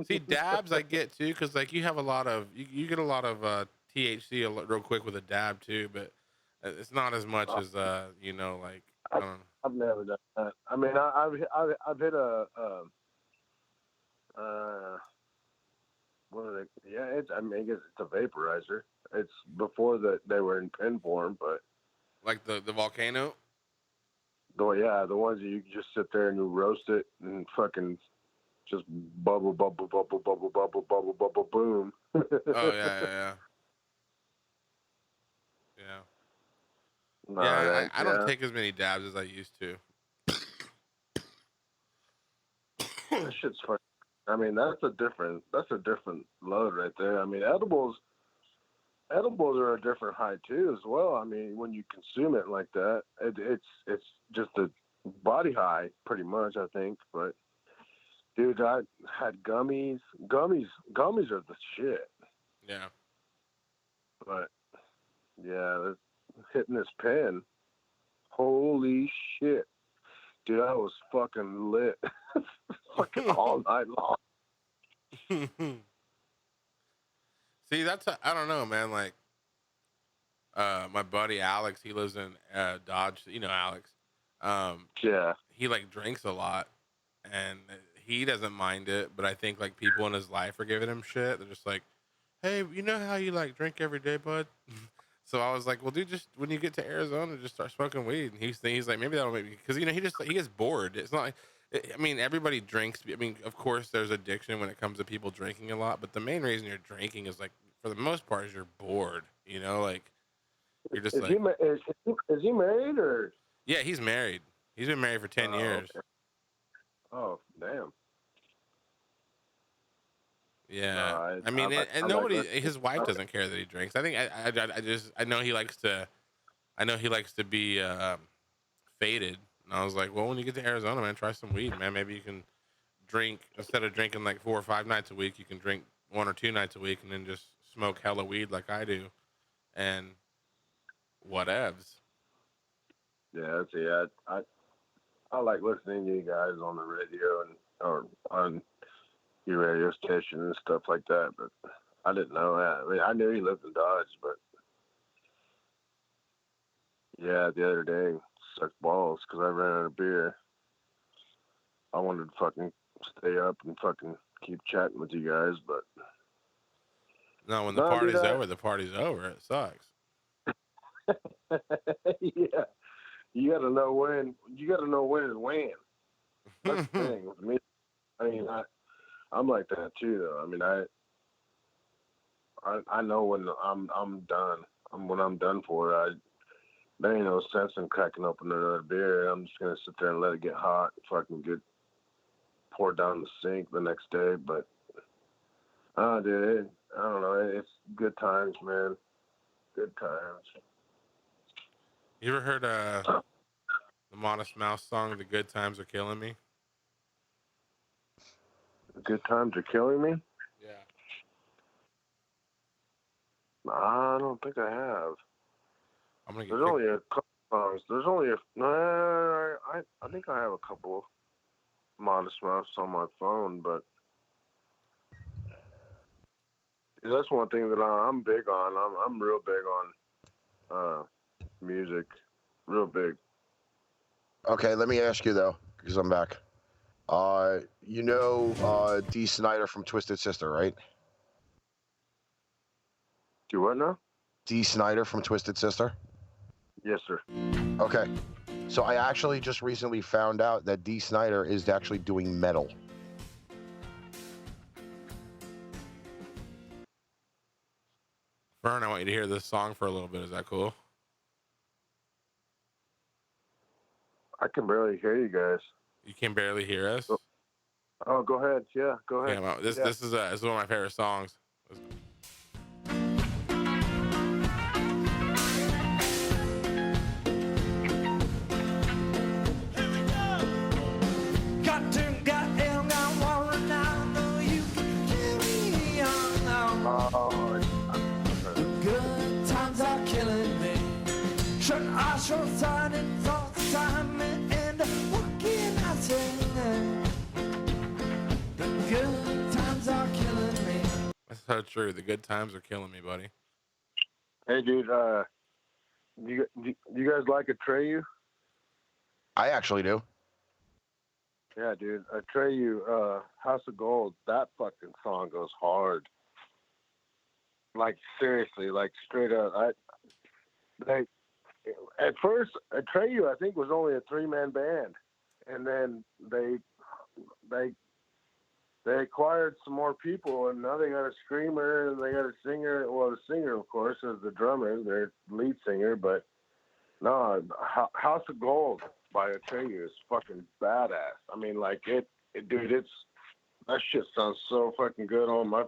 See, dabs I get too, because like you have a lot of, you get a lot of THC real quick with a dab too, but it's not as much as you know, like I don't know. I've never done that. I mean, I've hit a. What are they? Yeah, I guess it's a vaporizer. It's before that they were in pen form, but like the volcano. The ones that you just sit there and you roast it and fucking just bubble, boom. Oh yeah. No, I don't take as many dabs as I used to. That shit's funny. I mean, that's a different load right there. I mean, edibles are a different high too as well. I mean, when you consume it like that, it's just a body high pretty much, I think. But dude, I had gummies. Gummies are the shit. Yeah. But yeah, hitting this pen. Holy shit. Dude, I was fucking lit. Fucking all night long. See, I don't know, man. Like, my buddy Alex, he lives in Dodge. You know Alex. Yeah. He like drinks a lot, and he doesn't mind it. But I think like people in his life are giving him shit. They're just like, "Hey, you know how you like drink every day, bud?" So I was like, "Well, dude, just when you get to Arizona, just start smoking weed." And he's like, "Maybe that'll make me," because you know he gets bored. It's not like. I mean, everybody drinks. I mean, of course, there's addiction when it comes to people drinking a lot. But the main reason you're drinking is like, for the most part, is you're bored. You know, like you're just is he married or? Yeah, he's married. He's been married for 10 years. Okay. Oh, damn. Yeah, I mean, his wife doesn't care that he drinks. I think I know he likes to be faded. And I was like, well, when you get to Arizona, man, try some weed, man. Maybe you can drink, instead of drinking like 4 or 5 nights a week, you can drink 1 or 2 nights a week and then just smoke hella weed like I do. And whatevs. Yeah, see, I like listening to you guys on the radio or on your radio station and stuff like that, but I didn't know that. I mean, I knew he lived in Dodge, but yeah, the other day, sucked balls because I ran out of beer. I wanted to fucking stay up and fucking keep chatting with you guys, but no, when the party's over, the party's over. It sucks. Yeah, you got to know when. You got to know when is when. That's the thing with me. I mean, I'm like that too, though. I mean, I know when I'm done. When I'm done for it, there ain't no sense in cracking open another beer. I'm just gonna sit there and let it get hot, fucking get poured down the sink the next day. But dude, I don't know. It's good times, man. Good times. You ever heard the Modest Mouse song, "The Good Times Are Killing Me"? The good times are killing me? Yeah. I don't think I have. I'm gonna get. There's only a couple songs. There's only I think I have a couple of Modest Mouse on my phone, but that's one thing that I'm big on. I'm real big on music, real big. Okay, let me ask you though, because I'm back. Dee Snider from Twisted Sister, right? Do what now? Dee Snider from Twisted Sister? Yes, sir. Okay. So I actually just recently found out that Dee Snider is actually doing metal. Vern, I want you to hear this song for a little bit. Is that cool? I can barely hear you guys. You can barely hear us? Oh, go ahead. Yeah, go ahead. Yeah, this is one of my favorite songs. Good times are killing me. Should I show sign and thoughts time and what can I say? The good times are killing me. That's so true. The good times are killing me, buddy. Hey, dude. You guys like Atreyu? I actually do. Yeah, dude. Atreyu, House of Gold. That fucking song goes hard. Like seriously, like straight up. At first Atreyu I think was only a 3-man band, and then they acquired some more people, and now they got a screamer and they got a singer. Well, the singer of course is the drummer, their lead singer, but no, House of Gold by Atreyu is fucking badass. I mean, like dude, that shit sounds so fucking good on my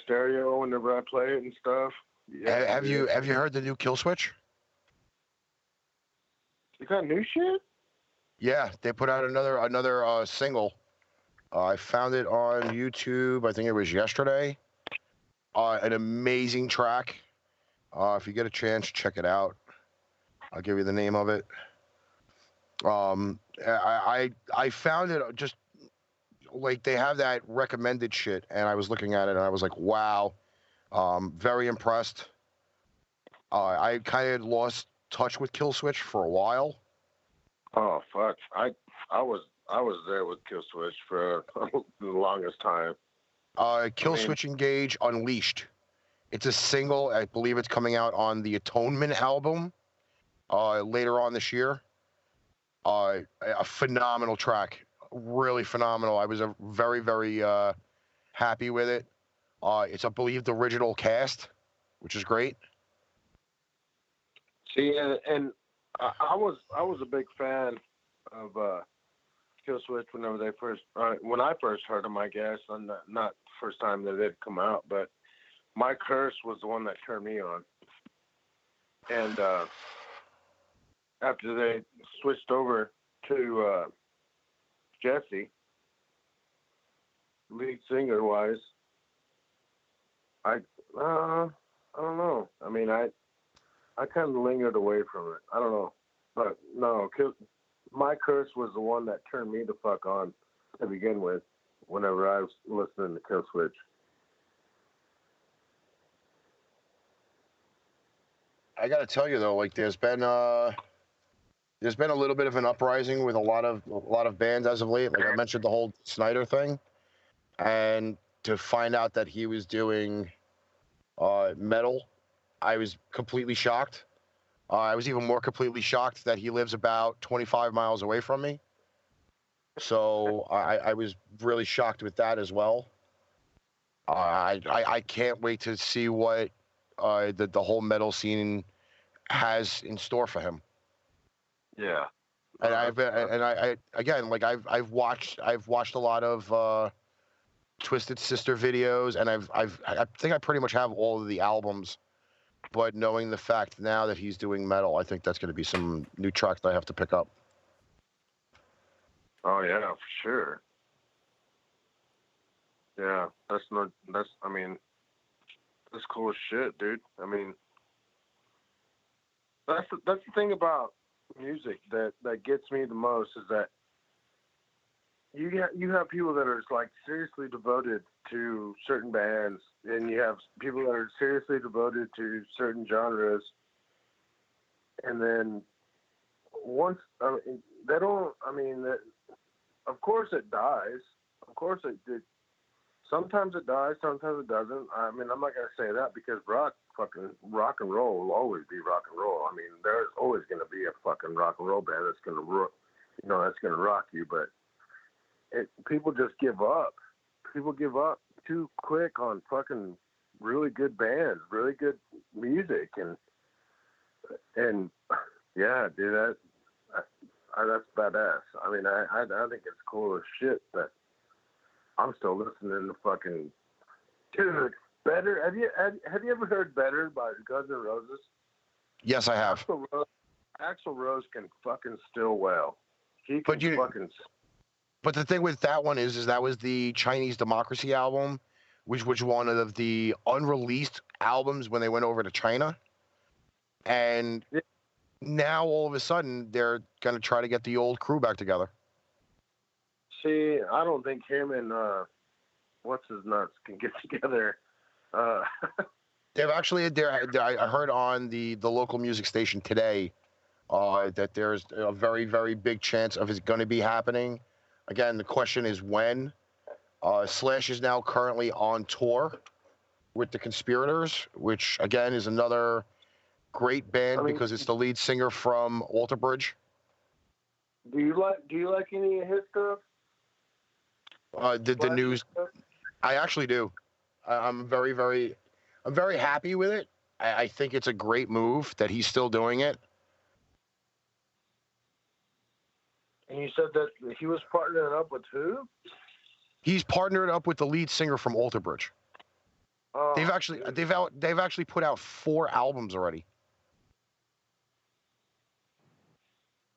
stereo whenever I play it and stuff. Yeah, Have you heard the new Kill Switch? You got new shit? Yeah, they put out another single. I found it on YouTube. I think it was yesterday. An amazing track. If you get a chance, check it out. I'll give you the name of it. I found it just like they have that recommended shit, and I was looking at it and I was like, wow, very impressed. I kind of lost touch with Kill Switch for a while. Oh fuck! I was there with Kill Switch for the longest time. Kill Switch Engage Unleashed. It's a single. I believe it's coming out on the Atonement album later on this year. A phenomenal track, really phenomenal. I was very, very happy with it. It's, I believe, the original cast, which is great. See, and I was a big fan of Kill Switch whenever they first when I first heard them. I guess not the first time that they'd come out, but My Curse was the one that turned me on. And after they switched over to Jesse, lead singer wise, I don't know. I mean, I kind of lingered away from it. I don't know, but no, My Curse was the one that turned me the fuck on to begin with. Whenever I was listening to Kill Switch. I got to tell you though, like there's been a little bit of an uprising with a lot of bands as of late. Like I mentioned the whole Snyder thing, and to find out that he was doing metal, I was completely shocked. I was even more completely shocked that he lives about 25 miles away from me. So I was really shocked with that as well. I can't wait to see what the whole metal scene has in store for him. Yeah. And I again, like I've watched a lot of Twisted Sister videos, and I think I pretty much have all of the albums. But knowing the fact now that he's doing metal, I think that's going to be some new tracks that I have to pick up. Oh yeah, for sure. Yeah, that's cool as shit, dude. I mean, that's the thing about music that gets me the most is that you have people that are like seriously devoted to certain bands, and you have people that are seriously devoted to certain genres, and then once they don't. I mean, of course it dies. Of course it. Sometimes it dies, sometimes it doesn't. I mean, I'm not gonna say that because rock and roll will always be rock and roll. I mean, there's always gonna be a fucking rock and roll band that's gonna rock you. But people just give up. People give up too quick on fucking really good bands, really good music, and yeah, dude, that's badass. I mean, I think it's cool as shit, but I'm still listening to fucking dude. Better. Have you ever heard "Better" by Guns N' Roses? Yes, I have. Axl Rose can fucking still well. He can fucking. But the thing with that one is that was the Chinese Democracy album, which was one of the unreleased albums when they went over to China, and now all of a sudden they're gonna try to get the old crew back together. See, I don't think him and what's his nuts can get together. They've actually, I heard on the local music station today that there's a very, very big chance of it going to be happening. Again, the question is when. Slash is now currently on tour with the Conspirators, which again is another great band because it's the lead singer from Alter Bridge. Do you like any of his stuff? The news, I actually do. I'm very happy with it. I think it's a great move that he's still doing it. And you said that he was partnering up with who? He's partnered up with the lead singer from Alter Bridge. Oh, they've actually put out 4 albums already.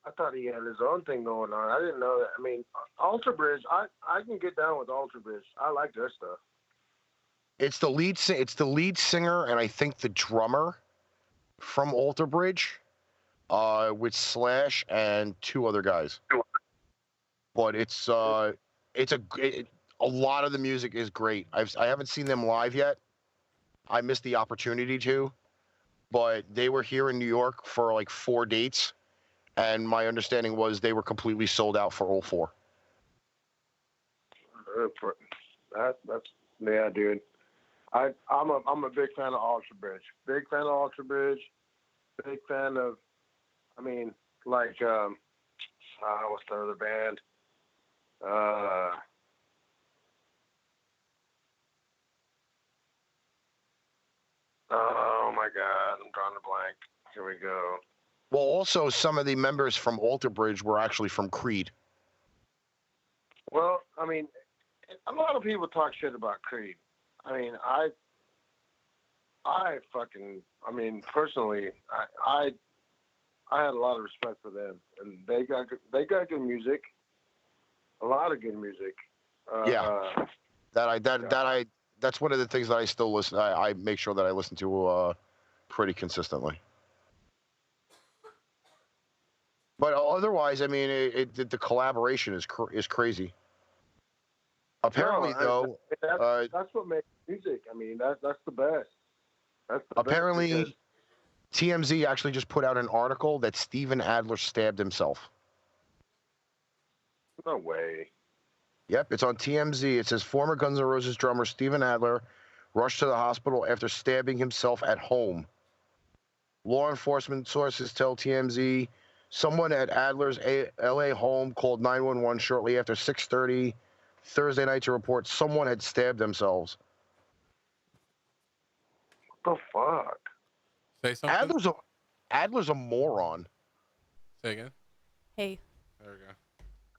I thought he had his own thing going on. I didn't know that. I mean, Alter Bridge, I can get down with Alter Bridge. I like their stuff. It's the lead singer and I think the drummer from Alter Bridge, with Slash and 2 other guys. But a lot of the music is great. I haven't seen them live yet. I missed the opportunity to, but they were here in New York for like 4 dates. And my understanding was they were completely sold out for all 4. That's yeah, dude. I'm a big fan of Alter Bridge. Big fan of Alter Bridge. Big fan of, I mean, like what's the other band? Oh my God, I'm drawing a blank. Here we go. Well, also some of the members from Alter Bridge were actually from Creed. Well, I mean, a lot of people talk shit about Creed. I mean, personally, I had a lot of respect for them, and they got good music, a lot of good music. That's one of the things that I still listen. I make sure that I listen to pretty consistently. But otherwise, I mean, the collaboration is crazy. Apparently, that's what makes music. I mean, that's the best. Apparently, TMZ actually just put out an article that Steven Adler stabbed himself. No way. Yep, it's on TMZ. It says former Guns N' Roses drummer Steven Adler rushed to the hospital after stabbing himself at home. Law enforcement sources tell TMZ someone at Adler's LA home called 911 shortly after 6:30 Thursday night to report someone had stabbed themselves. What the fuck? Say something. Adler's a moron. Say again. Hey. There we go.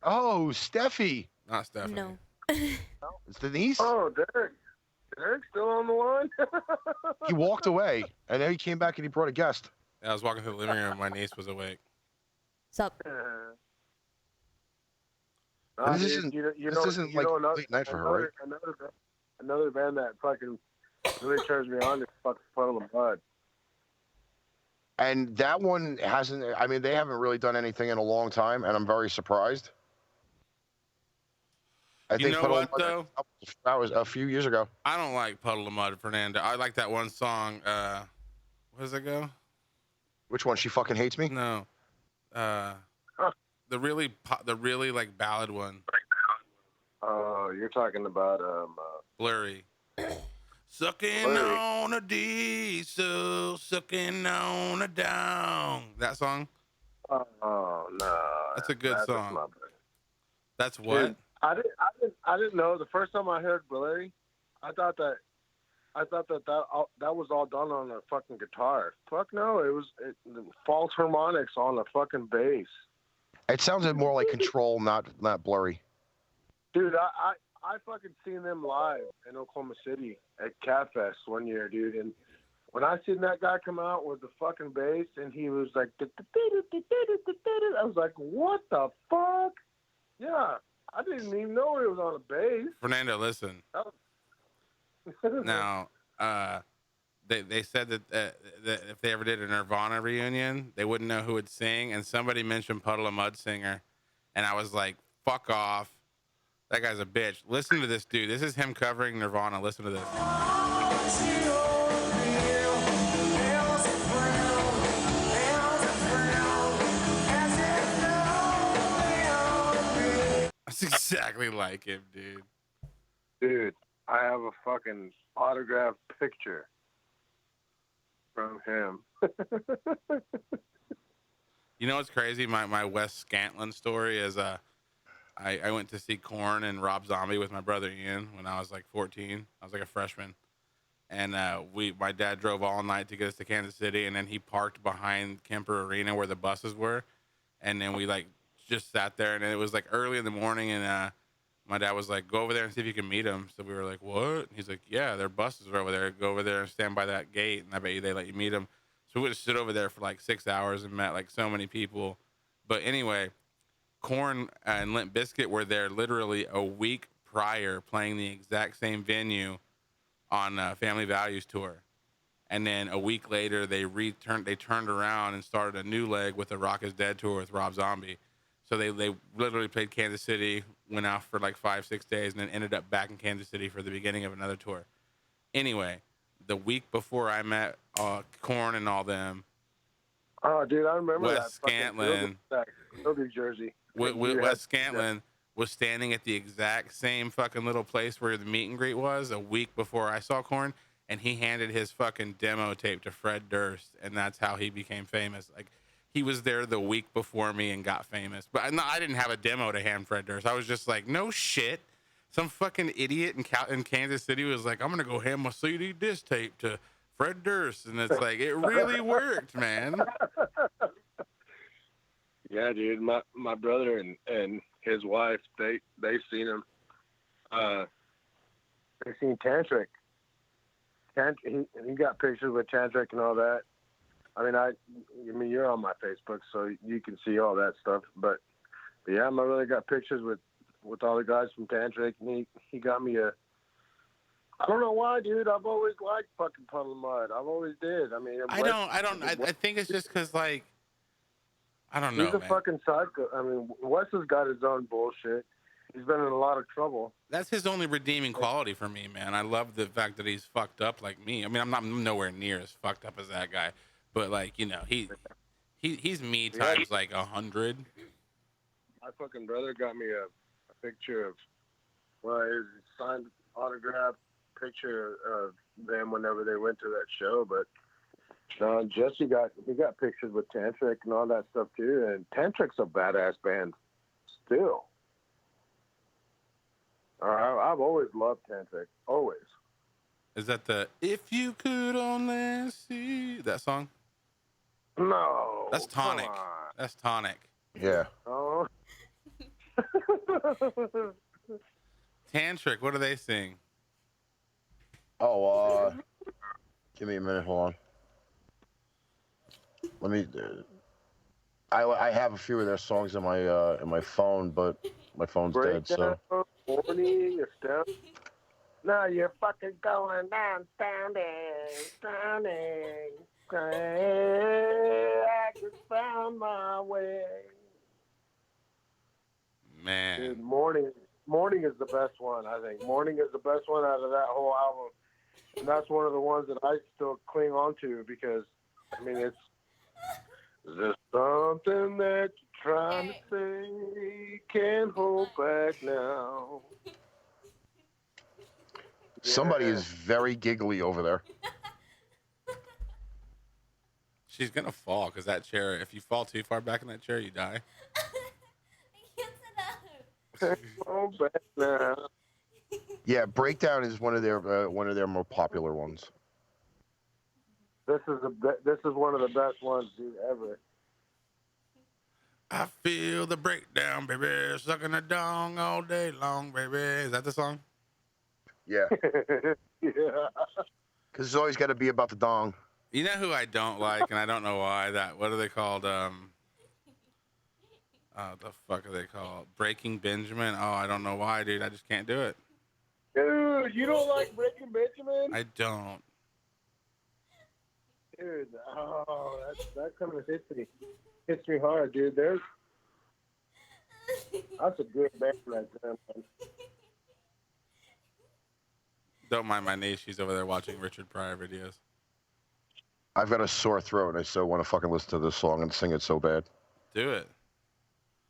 Oh, Steffi. Not Stephanie. No. It's Denise. Oh, Derek. Derek's still on the line? He walked away, and then he came back and he brought a guest. Yeah, I was walking through the living room. My niece was awake. Sup? This isn't like late night for her, right? Another band that fucking really turns me on is fucking Puddle of Mud. And that one hasn't. I mean, they haven't really done anything in a long time, and I'm very surprised. I think know what though? That was a few years ago. I don't like Puddle of Mud, Fernando. I like that one song. Where does it go? Which one? She fucking hates me. No. the really like ballad one. Oh, you're talking about Blurry. Sucking Blurry. on a diesel, sucking on a down. That song? Oh no. That's a good song. Not bad. That's what? Dude, I didn't know. The first time I heard Blurry, I thought that was all done on a fucking guitar. Fuck no, it was false harmonics on the fucking bass. It sounded more like Control, not Blurry. Dude, I fucking seen them live in Oklahoma City at CatFest one year, dude. And when I seen that guy come out with the fucking bass and he was like, I was like, what the fuck? Yeah, I didn't even know it was on a bass. Fernando, listen. Now, they said that if they ever did a Nirvana reunion, they wouldn't know who would sing. And somebody mentioned Puddle of Mud singer. And I was like, fuck off. That guy's a bitch. Listen to this dude. This is him covering Nirvana. Listen to this. That's exactly like him, dude. Dude, I have a fucking autographed picture from him. You know what's crazy? My Wes Scantlin story is I went to see Korn and Rob Zombie with my brother Ian when I was like 14. I was like a freshman. And my dad drove all night to get us to Kansas City, and then he parked behind Kemper Arena where the buses were. And then we like just sat there, and it was like early in the morning, and my dad was like, go over there and see if you can meet them. So we were like, what? And he's like, yeah, their buses are over there. Go over there and stand by that gate, and I bet you they let you meet them. So we just stood over there for like 6 hours and met like so many people. But anyway, Korn and Limp Bizkit were there literally a week prior, playing the exact same venue on Family Values tour. And then a week later, they turned around and started a new leg with the Rock is Dead tour with Rob Zombie. So they literally played Kansas City, went out for like 5-6 days, and then ended up back in Kansas City for the beginning of another tour. Anyway, the week before I met Korn and all them. Oh, dude, I remember Wes Scantlin. New Jersey. Wes Scantlin was standing at the exact same fucking little place where the meet and greet was a week before I saw Korn, and he handed his fucking demo tape to Fred Durst, and that's how he became famous. Like, he was there the week before me and got famous. But I didn't have a demo to hand Fred Durst. I was just like, no shit. Some fucking idiot in Kansas City was like, I'm going to go hand my CD disc tape to Fred Durst. And it's like, it really worked, man. Yeah, dude. My brother and his wife, they seen him. They seen Tantric. He got pictures with Tantric and all that. I mean, you're on my Facebook, so you can see all that stuff. But yeah, my brother got pictures with all the guys from Tantric, and he got me a. I don't know why, dude. I've always liked fucking Puddle of Mud. I've always did. I mean, I think it's just because, like, I don't know. He's a fucking psycho. I mean, Wes has got his own bullshit. He's been in a lot of trouble. That's his only redeeming quality for me, man. I love the fact that he's fucked up like me. I mean, I'm nowhere near as fucked up as that guy, but like, you know, he's me times like 100. My fucking brother got me a picture of, his signed autograph picture of them whenever they went to that show. But Jesse got pictures with Tantric and all that stuff too. And Tantric's a badass band still. I've always loved Tantric. Always. Is that the "If You Could Only See" that song? No. That's Tonic. That's Tonic. Yeah. Oh. Tantric. What do they sing? Oh, give me a minute. Hold on. Let me. I have a few of their songs in my phone, but my phone's dead. So. Morning, you're still. Now you're fucking going down, standing. I just found my way. Man. Dude, Morning is the best one, I think. Morning is the best one out of that whole album. And that's one of the ones that I still cling on to because, I mean, Is there something that you're trying to say? Can't hold back now. Somebody Yeah. is very giggly over there. She's gonna fall because that chair. If you fall too far back in that chair, you die. Can't hold back now. Yeah, Breakdown is one of their more popular ones. This is one of the best ones, dude, ever. I feel the breakdown, baby. Sucking a dong all day long, baby. Is that the song? Yeah, Yeah. because it's always got to be about the dong. You know who I don't like, and I don't know why. What are they called? The fuck are they called? Breaking Benjamin. Oh, I don't know why, dude. I just can't do it. Dude, you don't like Breaking Benjamin? I don't. Dude, oh, that's kind of hits me hard, dude. That's a good band right there, man. Don't mind my niece. She's over there watching Richard Pryor videos. I've got a sore throat, and I still want to fucking listen to this song and sing it so bad. Do it.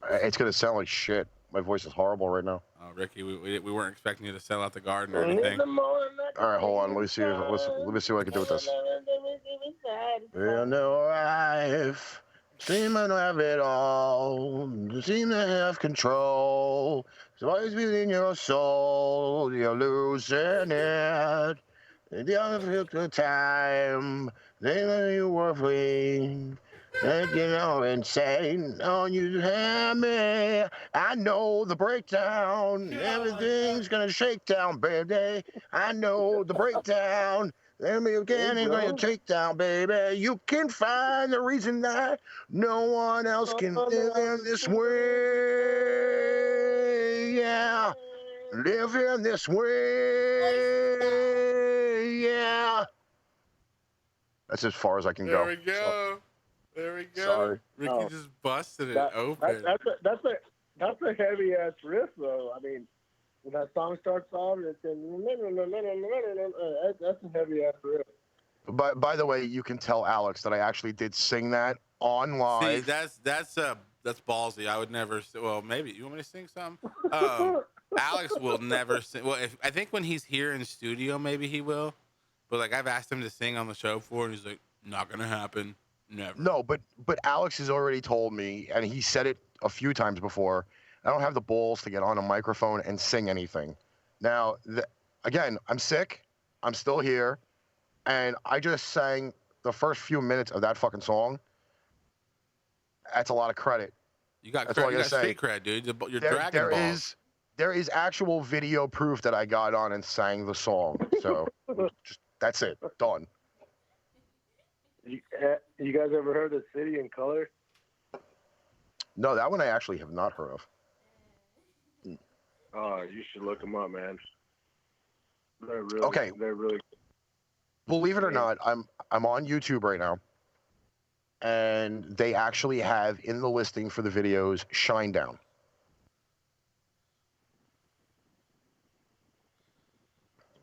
It's gonna sound like shit. My voice is horrible right now. Oh, Ricky, we weren't expecting you to sell out the garden or anything. All right, hold on. Let me see what I can do with this. In their life, seem to have it all, seem to have control. It's always within your soul, you're losing it. The other time, they let you were free. And you know, insane. Oh, you have me. I know the breakdown. Everything's gonna shake down, baby. I know the breakdown. Let me again and gonna take down, baby. You can find the reason that no one else can live in this way. Yeah. Live in this way. Yeah. That's as far as I can go. There we go. There we go. Sorry. Ricky just busted it open. That's a heavy ass riff, though. I mean, when that song starts off, it's that's a heavy ass riff. By the way, you can tell Alex that I actually did sing that on live. See, that's ballsy. I would never. Well, maybe you want me to sing something. Alex will never sing. Well, I think when he's here in studio, maybe he will. But like I've asked him to sing on the show before, and he's like, "Not gonna happen, never." No, but Alex has already told me, and he said it a few times before. I don't have the balls to get on a microphone and sing anything. Now, again, I'm sick. I'm still here, and I just sang the first few minutes of that fucking song. That's a lot of credit. You got That's all I gotta say. street cred, dude. You're Dragon Balls. There is actual video proof that I got on and sang the song. So that's it. Done. You guys ever heard of City and Color? No, that one I actually have not heard of. Oh, you should look them up, man. They're really Okay. They're really. Believe it or not, I'm on YouTube right now, and they actually have in the listing for the videos Shinedown.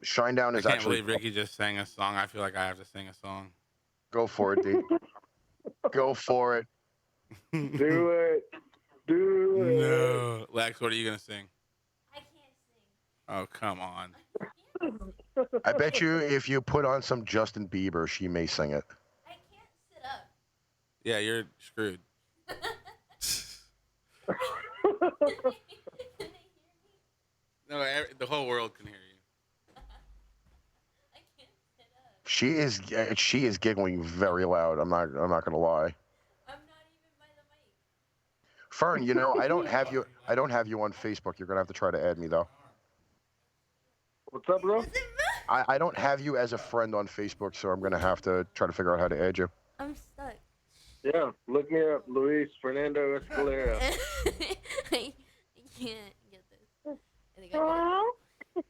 Shinedown I is can't actually. believe Ricky just sang a song. I feel like I have to sing a song. Go for it, D. Go for it. Do it. Do it. No, Lex, what are you gonna sing? I can't sing. Oh, come on. I bet you if you put on some Justin Bieber, she may sing it. I can't sit up. Yeah, you're screwed. Can they hear me? No, the whole world can hear you. I can't sit up. She is giggling very loud. I'm not gonna lie. I'm not even by the mic. Fern, you know, I don't have you on Facebook. You're gonna have to try to add me though. What's up, bro? Is it I don't have you as a friend on Facebook, so I'm gonna have to try to figure out how to add you. I'm stuck. Yeah, look me up, Luis Fernando Escalera. I can't get this. I think I got it.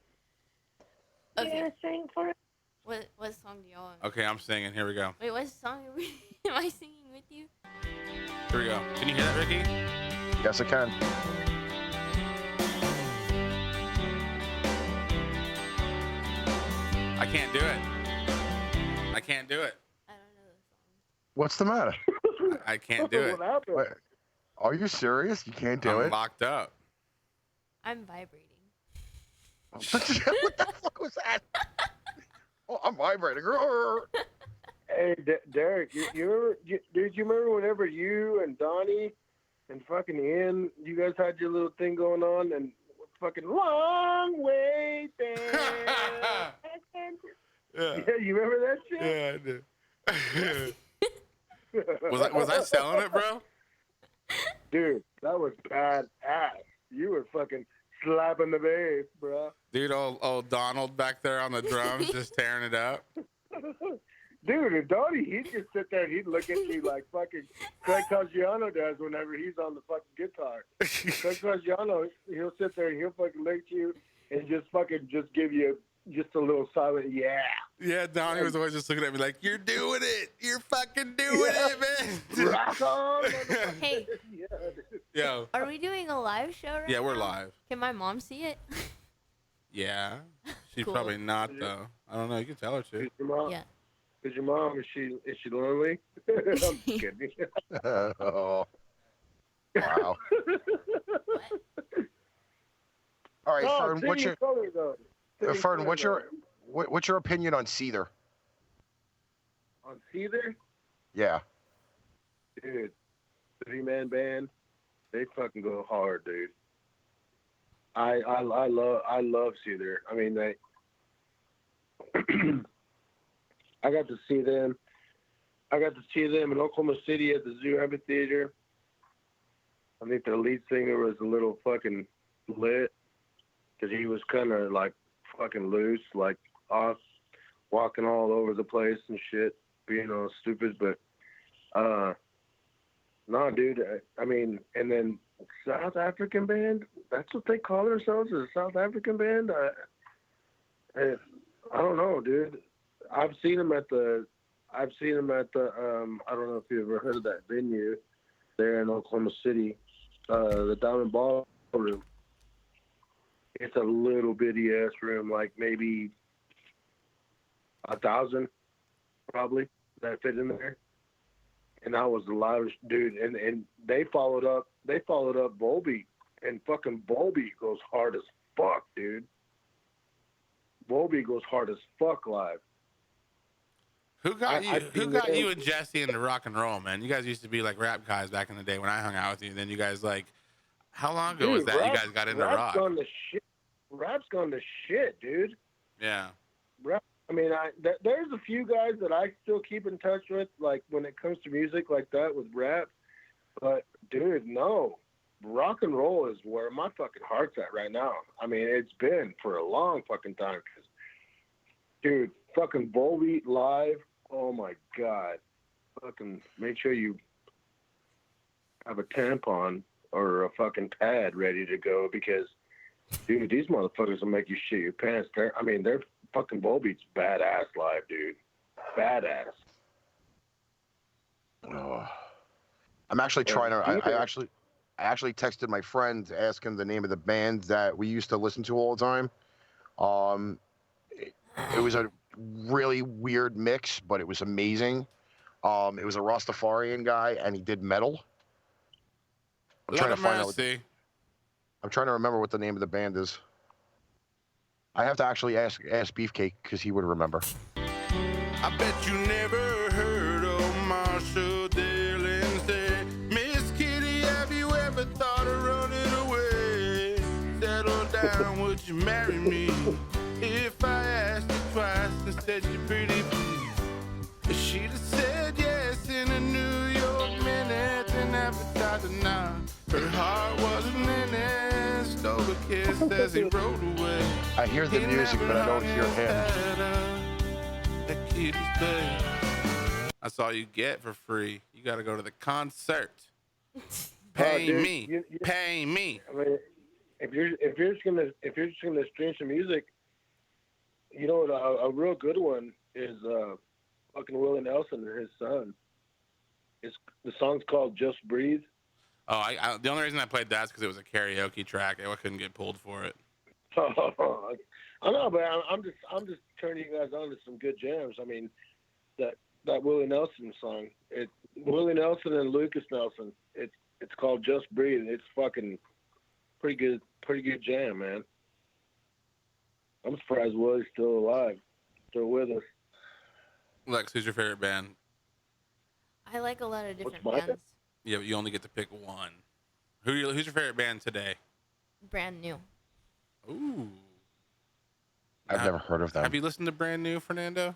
Okay. Sing for it. What song do y'all want? Okay, I'm singing. Here we go. Wait, what song am I singing with you? Here we go. Can you hear that, Ricky? Yes, I can. I can't do it. I can't do it. I don't know the song. What's the matter? I can't do it. What happened? Wait, are you serious? You can't do I'm it? locked up. I'm vibrating. What the fuck was that? Oh, I'm vibrating. Hey, Derek, you remember, dude? You remember whenever you and Donnie and fucking Ian, you guys had your little thing going on, and fucking long way there. Yeah. Yeah, you remember that shit? Yeah, I do. was I selling it, bro? Dude, that was badass. You were fucking slapping the bass, bro. Dude, old Donald back there on the drums just tearing it up. Dude, and Donnie, he'd just sit there and he'd look at you like fucking Craig Caggiano does whenever he's on the fucking guitar. Craig Caggiano, he'll sit there and he'll fucking look at you and just give you just a little silent yeah. Yeah, Donnie was always just looking at me like, "You're doing it. You're fucking doing it, man." Rock on. Hey, Yeah, dude. Yo. are we doing a live show right Yeah, we're now? live. Can my mom see it? Yeah. She's Cool. probably not though. I don't know. You can tell her to. Is your mom? Yeah. Is your mom? Is she lonely? I'm just kidding. Oh, wow. All right, No, Fern. City of Color, though. City of Fern? Color, What's your opinion on Seether? though. On Seether? Yeah. Dude, 3-man band, they fucking go hard, dude. I love Seether. I mean, they. I got to see them. I got to see them in Oklahoma City at the Zoo Amphitheater. I think the lead singer was a little fucking lit because he was kind of like fucking loose, like off, walking all over the place and shit, being all stupid. But no, dude. I mean, and then South African band. That's what they call themselves, is a South African band. I don't know, dude. I've seen them at the. I don't know if you ever heard of that venue there in Oklahoma City, the Diamond Ballroom. It's a little bitty ass room, like maybe 1,000, probably, that fit in there. And that was the loudest, dude. And they followed up Volbeat, and fucking Volbeat goes hard as fuck, dude. Volbeat goes hard as fuck live. Who got you and Jesse into rock and roll, man? You guys used to be like rap guys back in the day when I hung out with you. Then you guys like, how long ago was that you guys got into rock? Rap's gone to shit, dude. Yeah. Rap. I mean, there's a few guys that I still keep in touch with, like when it comes to music like that with rap. But dude, no, rock and roll is where my fucking heart's at right now. I mean, it's been for a long fucking time. 'Cause, dude, fucking Volbeat live. Oh my god. Fucking make sure you have a tampon or a fucking pad ready to go because, dude, these motherfuckers will make you shit your pants. They're fucking Volbeat's badass live, dude. Badass. Oh. I'm actually trying to. I actually texted my friend to ask him the name of the band that we used to listen to all the time. It was a really weird mix, but it was amazing. It was a Rastafarian guy, and he did metal. I'm trying to find out. I'm trying to remember what the name of the band is. I have to actually ask Beefcake because he would remember. I bet you never heard of Marshall Dillon say, Miss Kitty, have you ever thought of running away? Settle down, would you marry me? If I asked you twice and said you're pretty please, she'd have said yes in a New York minute and advertised now. Her heart wasn't in it, stole a kiss as he rode away. I hear the music, but I don't hear him. That's all you get for free. You got to go to the concert. Pay me. Pay me. I mean, if you're just gonna stream some music, you know what? A real good one is fucking Willie Nelson and his son. The song's called "Just Breathe." Oh, the only reason I played that is because it was a karaoke track. I couldn't get pulled for it. I know, but I'm just turning you guys on to some good jams. I mean, the that Willie Nelson song. It Willie Nelson and Lucas Nelson. It's called Just Breathe. It's fucking pretty good jam, man. I'm surprised Willie's still alive, still with us. Lex, who's your favorite band? I like a lot of different mine? bands. Yeah, but you only get to pick one. Who's your favorite band today? Brand New. Ooh. I've never heard of them. Have you listened to Brand New, Fernando?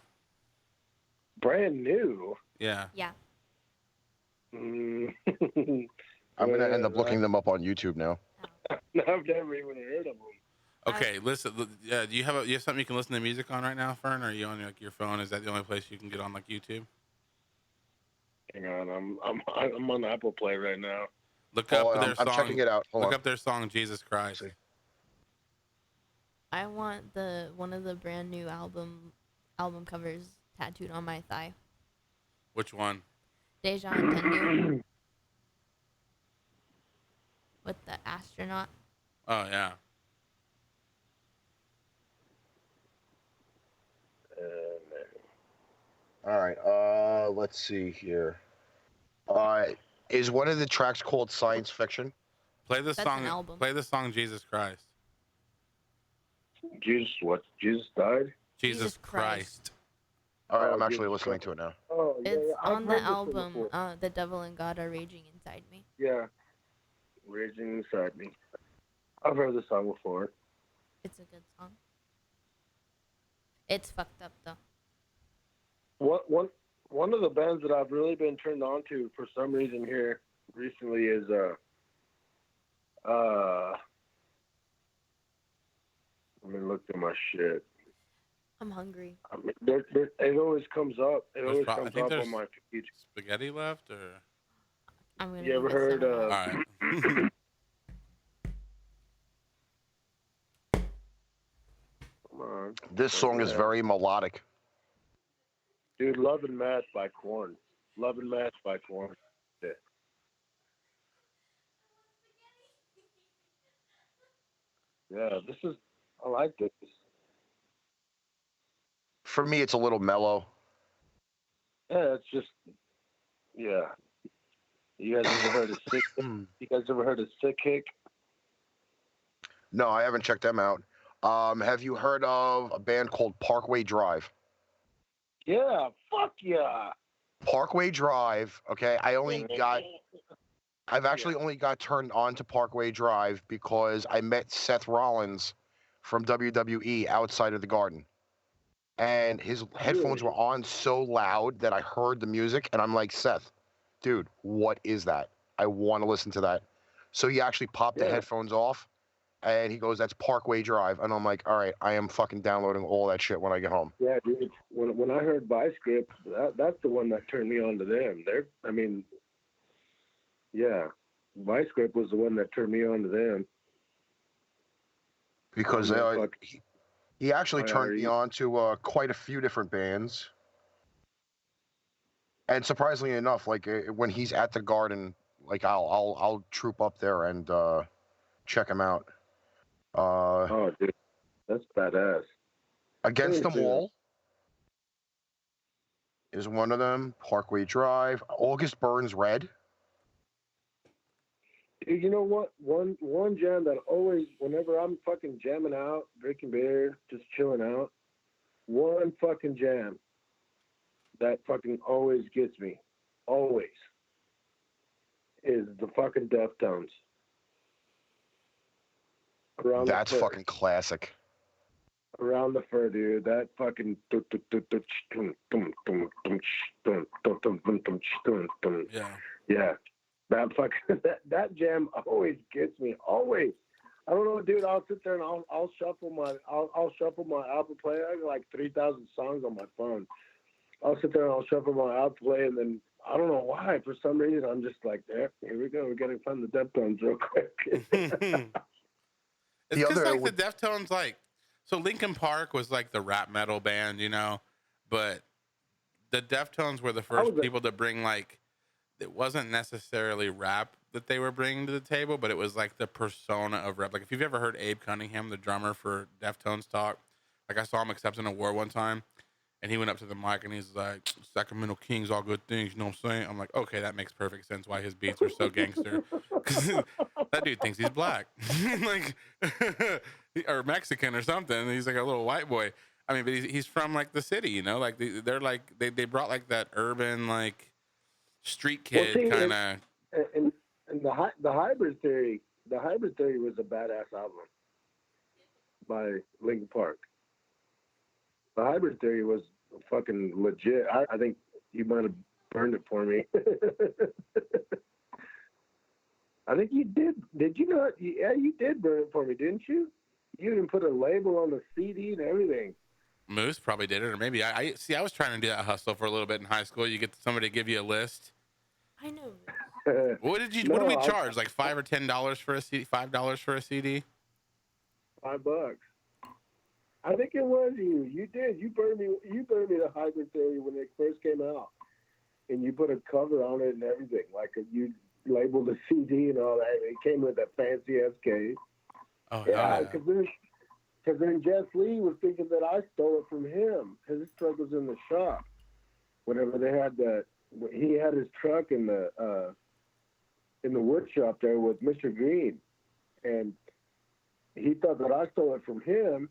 Brand New. Yeah. Yeah. Mm. I'm gonna end up looking them up on YouTube now. Oh. I've never even heard of them. Okay, listen. Do you have something you can listen to music on right now, Fern? Or are you on like your phone? Is that the only place you can get on like YouTube? Hang on, I'm on Apple Play right now. Look up their I'm song. checking it out. Hold Look on. up their song "Jesus Christ." See. I want one of the Brand New album covers tattooed on my thigh. Which one? Deja and Tendu. With the astronaut. Oh yeah. All right. Let's see here. Is one of the tracks called Science Fiction? Play the That's song. an album. Play the song "Jesus Christ." Jesus, what? Jesus died? Jesus Christ. All right, Oh, I'm actually Jesus listening Christ. to it now. Oh, yeah, It's yeah. I've on heard the this one album, before. The Devil and God Are Raging Inside Me. Yeah, raging inside me. I've heard this song before. It's a good song. It's fucked up though. One of the bands that I've really been turned on to for some reason here recently is let me look through my shit. I'm hungry. I mean, it always comes up. It always I comes think up there's on my feed. spaghetti left, or I'm gonna. You ever go get heard? some. all right. Come on, This song is very melodic. dude. Love and Match by Korn. Love and Match by Korn. Yeah. Yeah, this is. I like this. For me, it's a little mellow. Yeah, it's just. Yeah. You guys ever heard of Sick? You guys ever heard of Sick Kick? No, I haven't checked them out. Have you heard of a band called Parkway Drive? Yeah, fuck yeah. Parkway Drive. Okay, I've actually only got turned on to Parkway Drive because I met Seth Rollins from WWE outside of the Garden. And his headphones were on so loud that I heard the music, and I'm like, Seth, dude, what is that? I want to listen to that. So he actually popped the headphones off, and he goes, that's Parkway Drive. And I'm like, all right, I am fucking downloading all that shit when I get home. Yeah, dude. When I heard Biscript, that's the one that turned me on to them. Biscript was the one that turned me on to them. Because he actually turned me IRE. on to quite a few different bands. And surprisingly enough, like when he's at the Garden, like I'll troop up there and check him out. Oh, dude, that's badass. Against Them Thank you. All is one of them. Parkway Drive. August Burns Red. You know what? One jam that always, whenever I'm fucking jamming out, drinking beer, just chilling out, one fucking jam that fucking always gets me, always, is the fucking Deftones. That's fucking classic. Around the Fur, dude. That fucking Yeah. That fucking that jam always gets me. Always. I don't know, dude. I'll sit there and I'll shuffle my Apple Play. I got like 3,000 songs on my phone. I'll sit there and I'll shuffle my Apple Play, and then I don't know why. For some reason, I'm just like, there. Here we go. We're gonna find the Deftones real quick. It's because like the Deftones, like, so Linkin Park was like the rap metal band, you know, but the Deftones were the first people to bring, like, it wasn't necessarily rap that they were bringing to the table, but it was like the persona of rap. Like if you've ever heard Abe Cunningham, the drummer for Deftones, talk, like I saw him accept an award one time, And he went up to the mic and he's like, Sacramento Kings, all good things. You know what I'm saying? I'm like, okay, that makes perfect sense why his beats are so gangster. Because that dude thinks he's black. Like, or Mexican or something. He's like a little white boy. I mean, but he's from like the city, you know? Like they're like, they brought like that urban, like street kid kind of. And the hybrid theory was a badass album by Linkin Park. The hybrid theory was fucking legit. I think you might have burned it for me. I think you did. Did you not? Yeah, you did burn it for me, didn't you? You even put a label on the CD and everything. Moose probably did it, or maybe I see. I was trying to do that hustle for a little bit in high school. You get somebody to give you a list. I know. What did you? No, what do we charge? Like $5 or $10 for a CD? $5 for a CD? $5. I think it was you. You did. You burned me the hybrid theory when it first came out, and you put a cover on it and everything. Like you labeled the CD and all that. It came with that fancy SK. Oh yeah. Because then Jess Lee was thinking that I stole it from him. His truck was in the shop. Whenever they had he had his truck in the wood shop there with Mr. Green, and he thought that I stole it from him.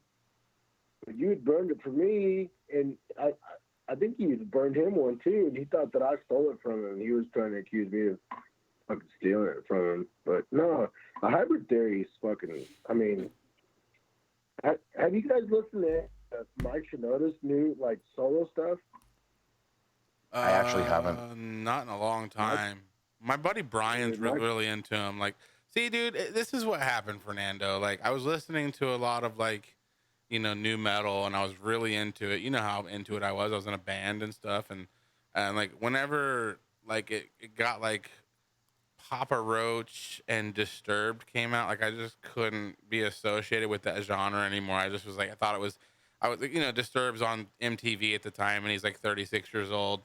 But you had burned it for me, and I think you burned him one too, and he thought that I stole it from him. He was trying to accuse me of fucking stealing it from him. But no, a hybrid theory is fucking. I mean, have you guys listened to Mike Shinoda's new like solo stuff? I actually haven't. Not in a long time. My buddy Brian's really into him. Like, see, dude, this is what happened, Fernando. Like, I was listening to a lot of like, you know, new metal, and I was really into it. You know how into it I was. I was in a band and stuff, and like whenever like it got like Papa Roach and Disturbed came out, like I just couldn't be associated with that genre anymore. I just was like, I was, you know, Disturbed's on MTV at the time, and he's like 36 years old.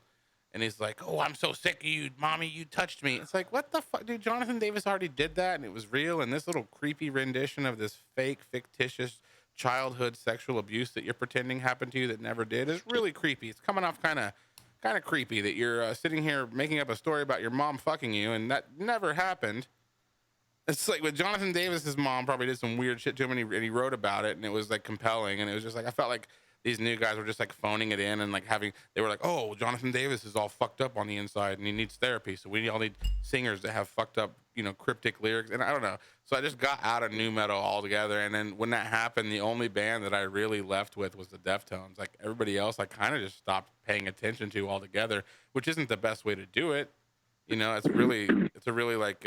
And he's like, oh, I'm so sick of you, mommy, you touched me. It's like, what the fuck, dude? Jonathan Davis already did that, and it was real. And this little creepy rendition of this fake, fictitious childhood sexual abuse that you're pretending happened to you that never did is really creepy. It's coming off kind of creepy that you're sitting here making up a story about your mom fucking you, and that never happened. It's like with Jonathan Davis's mom probably did some weird shit to him, and he wrote about it, and it was like compelling, and it was just like I felt like these new guys were just like phoning it in and like they were like, oh, Jonathan Davis is all fucked up on the inside and he needs therapy. So we all need singers that have fucked up, you know, cryptic lyrics. And I don't know. So I just got out of new metal altogether. And then when that happened, the only band that I really left with was the Deftones. Like everybody else, I kind of just stopped paying attention to altogether, which isn't the best way to do it. You know, it's a really like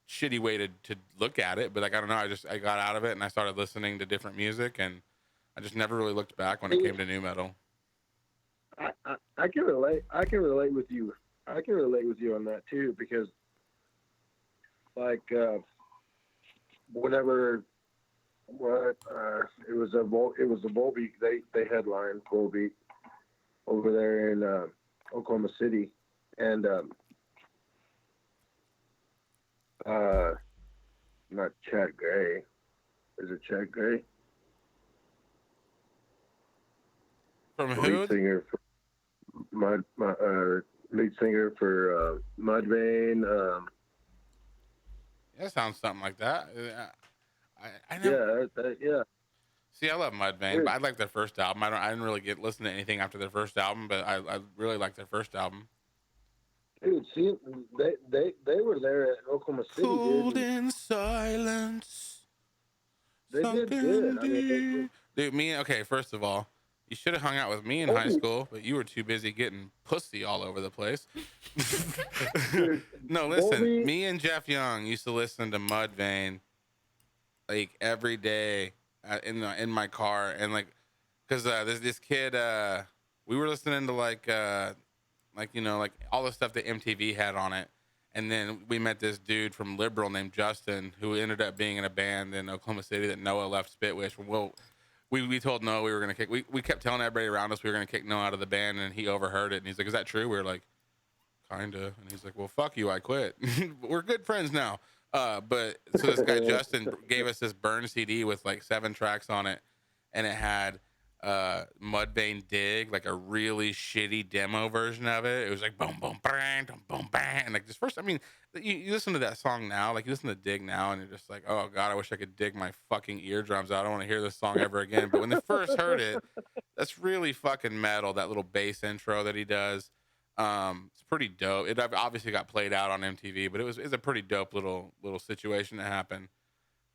shitty way to look at it. But like, I don't know. I got out of it and I started listening to different music, and I just never really looked back when it came to new metal. I can relate. I can relate with you. I can relate with you on that too, because like whenever it was a Volbeat. They headlined Volbeat over there in Oklahoma City, and not Chad Gray. Is it Chad Gray? From who? Lead singer for Mudvayne. That sounds something like that. I know. Yeah. See, I love Mudvayne, but I like their first album. I didn't really listen to anything after their first album, but I really like their first album. Dude, see, they were there at Oklahoma City. Cold in silence. They did good. I mean, dude, first of all, you should have hung out with me in high school, but you were too busy getting pussy all over the place. No, listen, me and Jeff Young used to listen to Mudvayne like every day in my car, and like, cause this kid, we were listening to like you know, like all the stuff that MTV had on it, and then we met this dude from Liberal named Justin who ended up being in a band in Oklahoma City that Noah left Spitwish. Well, we told Noah we were gonna kick. We kept telling everybody around us we were gonna kick Noah out of the band, and he overheard it, and he's like, "Is that true?" We were like, "Kinda," and he's like, "Well, fuck you, I quit." We're good friends now. But so this guy Justin gave us this burn CD with like 7 tracks on it, and it had Mudvayne Dig, like a really shitty demo version of it. It was like boom boom bang boom boom bang, and like this first. I mean, you listen to that song now, like you listen to Dig now, and you're just like, oh god, I wish I could dig my fucking eardrums out. I don't want to hear this song ever again. But when they first heard it, that's really fucking metal. That little bass intro that he does, it's pretty dope. It obviously got played out on MTV, but it's a pretty dope little situation that happened.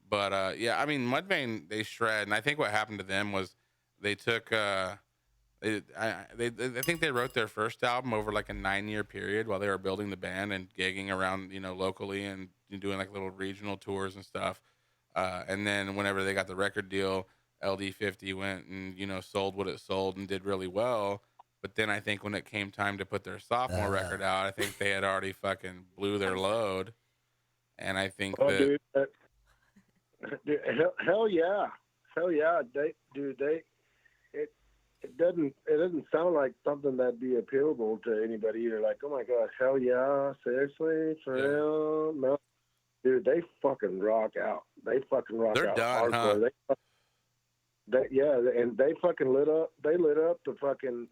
But yeah, I mean, Mudvayne, they shred, and I think what happened to them was they took I think they wrote their first album over like a 9-year period while they were building the band and gigging around, locally and doing like little regional tours and stuff. And then whenever they got the record deal, LD50 went and sold what it sold and did really well. But then I think when it came time to put their sophomore record out, I think they had already fucking blew their load. And I think dude, hell yeah, it doesn't sound like something that'd be appealable to anybody. You're like, oh my gosh, hell yeah, seriously, for real? No, dude, they fucking rock out. They fucking rock They're out. Done, hardcore. huh? And they fucking lit up. They lit up the fucking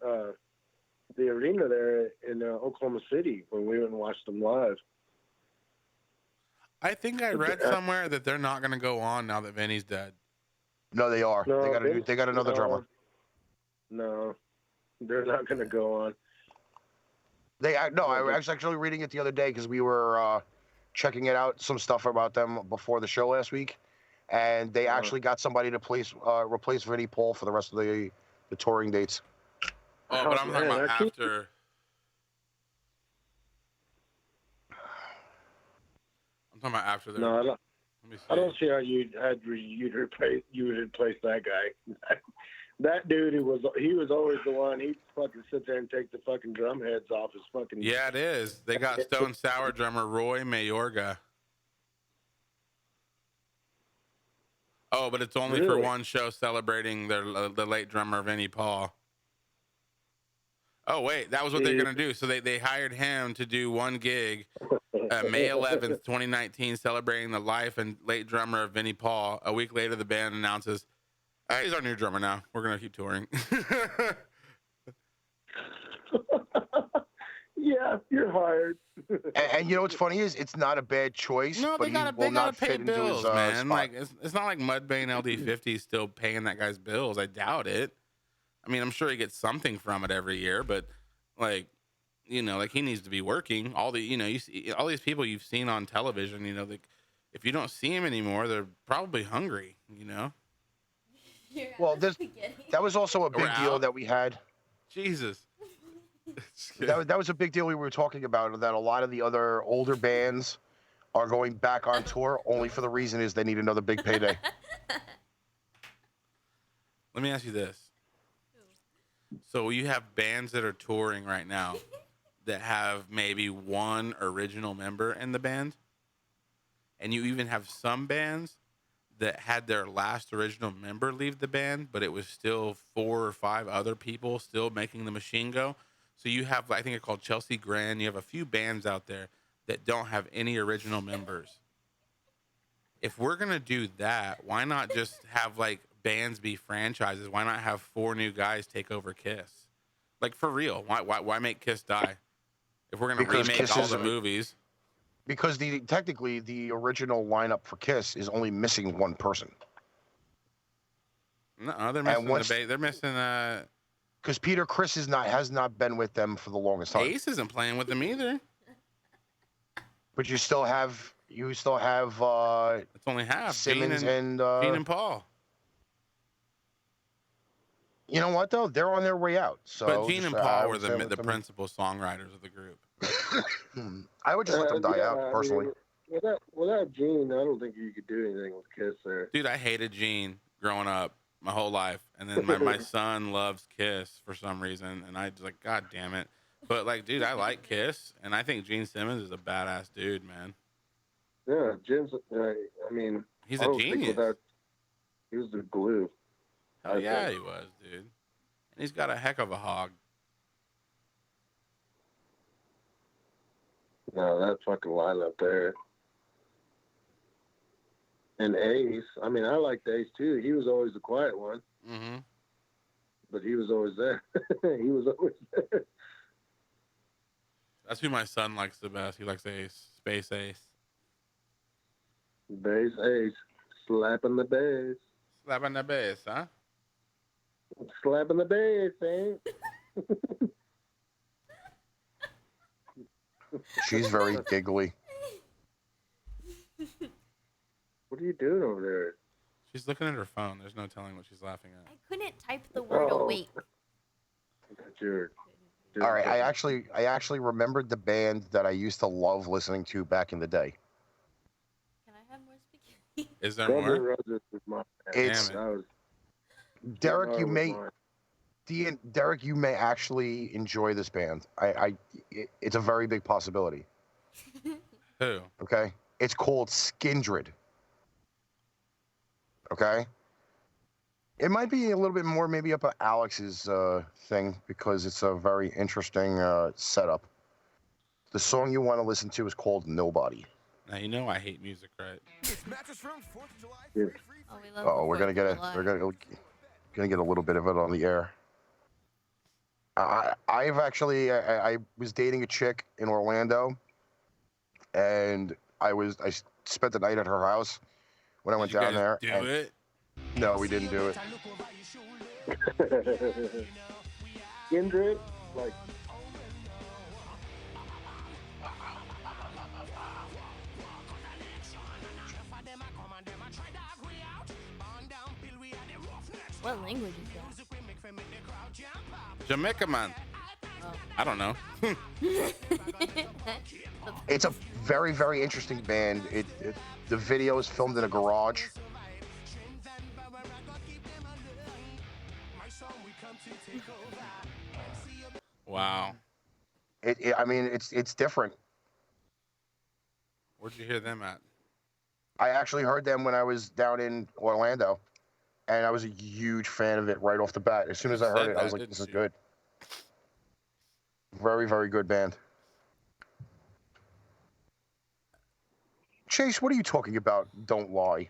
the arena there in Oklahoma City when we went and watched them live. I think I read somewhere that they're not going to go on now that Vinny's dead. No, they are. No, they got another drummer. No, they're not going to go on. I was actually reading it the other day because we were checking it out, some stuff about them before the show last week, and they actually got somebody to replace Vinnie Paul for the rest of the touring dates. Oh, but I'm talking about after. I'm talking about after. No, I don't see how you'd replace that guy. That dude, he was always the one. He'd fucking sit there and take the fucking drum heads off his fucking. Yeah, it is. They got Stone Sour drummer Roy Mayorga. Oh, but it's only for one show celebrating the late drummer Vinnie Paul. Oh wait, that was what they're gonna do. So they hired him to do one gig, May 11th, 2019, celebrating the life and late drummer of Vinnie Paul. A week later, the band announces, "Hey, he's our new drummer now. We're gonna keep touring." Yeah, you're hired. and what's funny is it's not a bad choice. No, but they gotta pay bills, man. Like it's not like Mudvayne LD50 is still paying that guy's bills. I doubt it. I mean, I'm sure he gets something from it every year, but like he needs to be working. All the you see all these people you've seen on television. If you don't see them anymore, they're probably hungry. Well, that was also a big deal that we had. Jesus. That was a big deal we were talking about, that a lot of the other older bands are going back on tour only for the reason is they need another big payday. Let me ask you this. So you have bands that are touring right now that have maybe one original member in the band, and you even have some bands that had their last original member leave the band, but it was still 4 or 5 other people still making the machine go. So you have, I think it's called Chelsea Grin. You have a few bands out there that don't have any original members. If we're going to do that, why not just have like bands be franchises? Why not have 4 new guys take over Kiss? Like for real, why make Kiss die? If we're going to remake Kiss all the movies. Because technically the original lineup for Kiss is only missing one person. No, they're missing they're missing because Peter Criss has not been with them for the longest time. Ace isn't playing with them either. But you still have it's only half Simmons Gene and Paul. You know what though? They're on their way out. So but Gene and Paul were the principal songwriters of the group. I would just let them die out personally. I mean, without Gene, I don't think you could do anything with Kiss there. Dude, I hated Gene growing up my whole life, and then my son loves Kiss for some reason, and I was like, God damn it! But like, dude, I like Kiss, and I think Gene Simmons is a badass dude, man. Yeah, Gene's. I mean, he's a genius. He was the glue. Hell yeah, he was, dude. And he's got a heck of a hog. No, that fucking lineup there. And Ace, I mean, I liked Ace too. He was always the quiet one. Mm-hmm. but he was always there. He was always there. That's who my son likes the best. He likes Ace, Space Ace. Bass Ace, slapping the bass. Slapping the bass, huh? Slapping the bass, ain't? She's very giggly. What are you doing over there? She's looking at her phone. There's no telling what she's laughing at. I couldn't type the word Oh. awake. That's your. All right, I actually remembered the band that I used to love listening to back in the day. Can I have more spaghetti? Is there Guns N' more? Roses was my. It's- Damn That was, Derek, that you was may mine. Derek, you may actually enjoy this band. It's a very big possibility. Who? Okay, it's called Skindred. Okay, it might be a little bit more maybe up Alex's thing because it's a very interesting setup. The song you want to listen to is called Nobody. Now you know I hate music, right? Yeah. Oh, we love Oh, the we're gonna 4th get of it. July. We're gonna get a little bit of it on the air. I was dating a chick in Orlando, and I spent the night at her house when I went Did you down guys there. do and it? No, we didn't do it. Kindred, like What language is that? Jamaica man. Oh. I don't know. It's a very, very interesting band. The video is filmed in a garage. Wow. I mean, it's different. Where'd you hear them at? I actually heard them when I was down in Orlando, and I was a huge fan of it right off the bat. As soon as I You heard said it, I was that, like, "This is didn't you? good." Very, very good band. Chase, what are you talking about? Don't lie.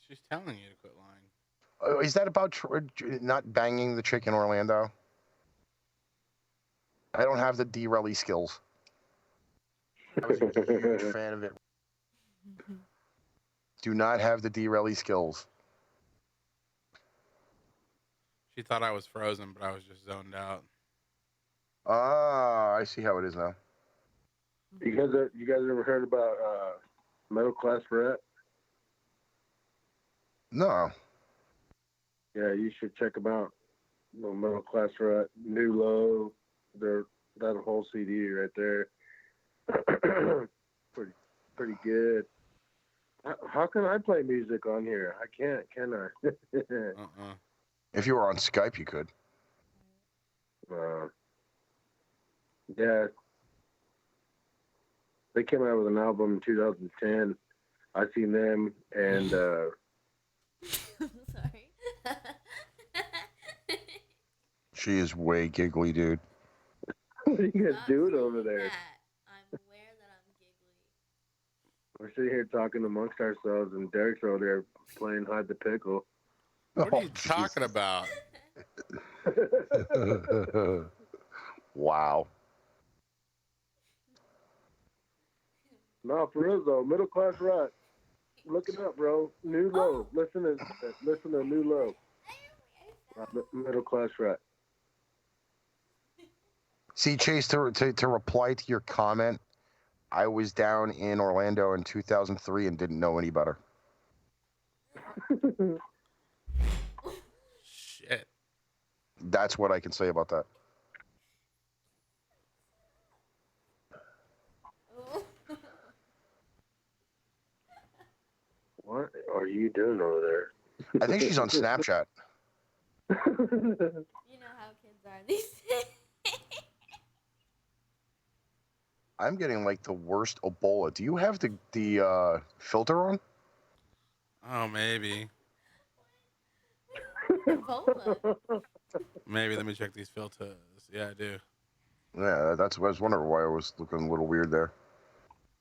She's telling you to quit lying. Is that about not banging the chick in Orlando? I don't have the D-Relly skills. I was a huge fan of it. Do not have the D-Relly skills. She thought I was frozen, but I was just zoned out. Ah, I see how it is now. you guys ever heard about Middle Class Rat? No. Yeah, you should check them out. Middle Class Rat, New Low, that whole CD right there. pretty good. How can I play music on here? I can't, can I? If you were on Skype, you could. Yeah. They came out with an album in 2010. I seen them, and Sorry. She is way giggly, dude. what are you guys Not doing saying over there? that. I'm aware that I'm giggly. We're sitting here talking amongst ourselves, and Derek's over there playing hide the pickle. What are Oh, you talking about? Wow. No, for real though, Middle Class Rat. Look it up, bro. New Low. Listen to New Low. Middle Class Rat. See, Chase, to reply to your comment, I was down in Orlando in 2003 and didn't know any better. Shit. That's what I can say about that. What are you doing over there? I think she's on Snapchat. You know how kids are these days. I'm getting like the worst Ebola. Do you have the filter on? Oh, maybe. Ebola. Maybe. Let me check these filters. Yeah, I do. Yeah, that's what I was wondering why I was looking a little weird there.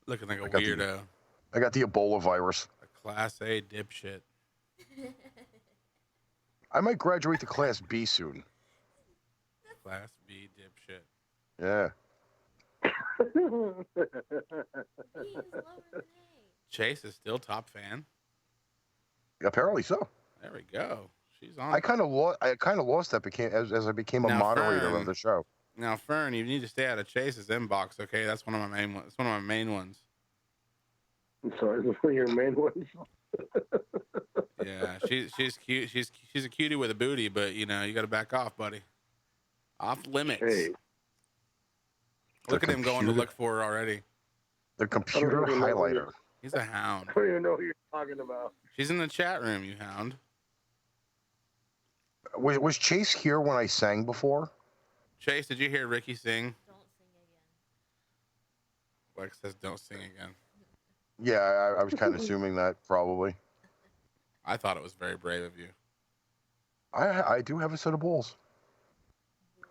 Looking like a I got the- weirdo. I got the Ebola virus. A class A dipshit. I might graduate to Class B soon. Class B dipshit. Yeah. He is lower than A. Chase is still top fan. Apparently so. There we go. She's on. I kind of lost that as I became a Now, moderator Fern. of the show. Now, Fern, you need to stay out of Chase's inbox, okay? That's one of my main ones. It's one of my main ones. I'm sorry, one of your main ones. Yeah, she's cute. She's a cutie with a booty, but you know you got to back off, buddy. Off limits. Hey, Look at him going to look for her already. The computer even know what highlighter. He's a hound. I don't even know who you're talking about. She's in the chat room, you hound. Was Chase here when I sang before? Chase, did you hear Ricky sing? Don't sing again. Lex says, "Don't sing again." Yeah, I was kind of assuming that probably. I thought it was very brave of you. I do have a set of balls.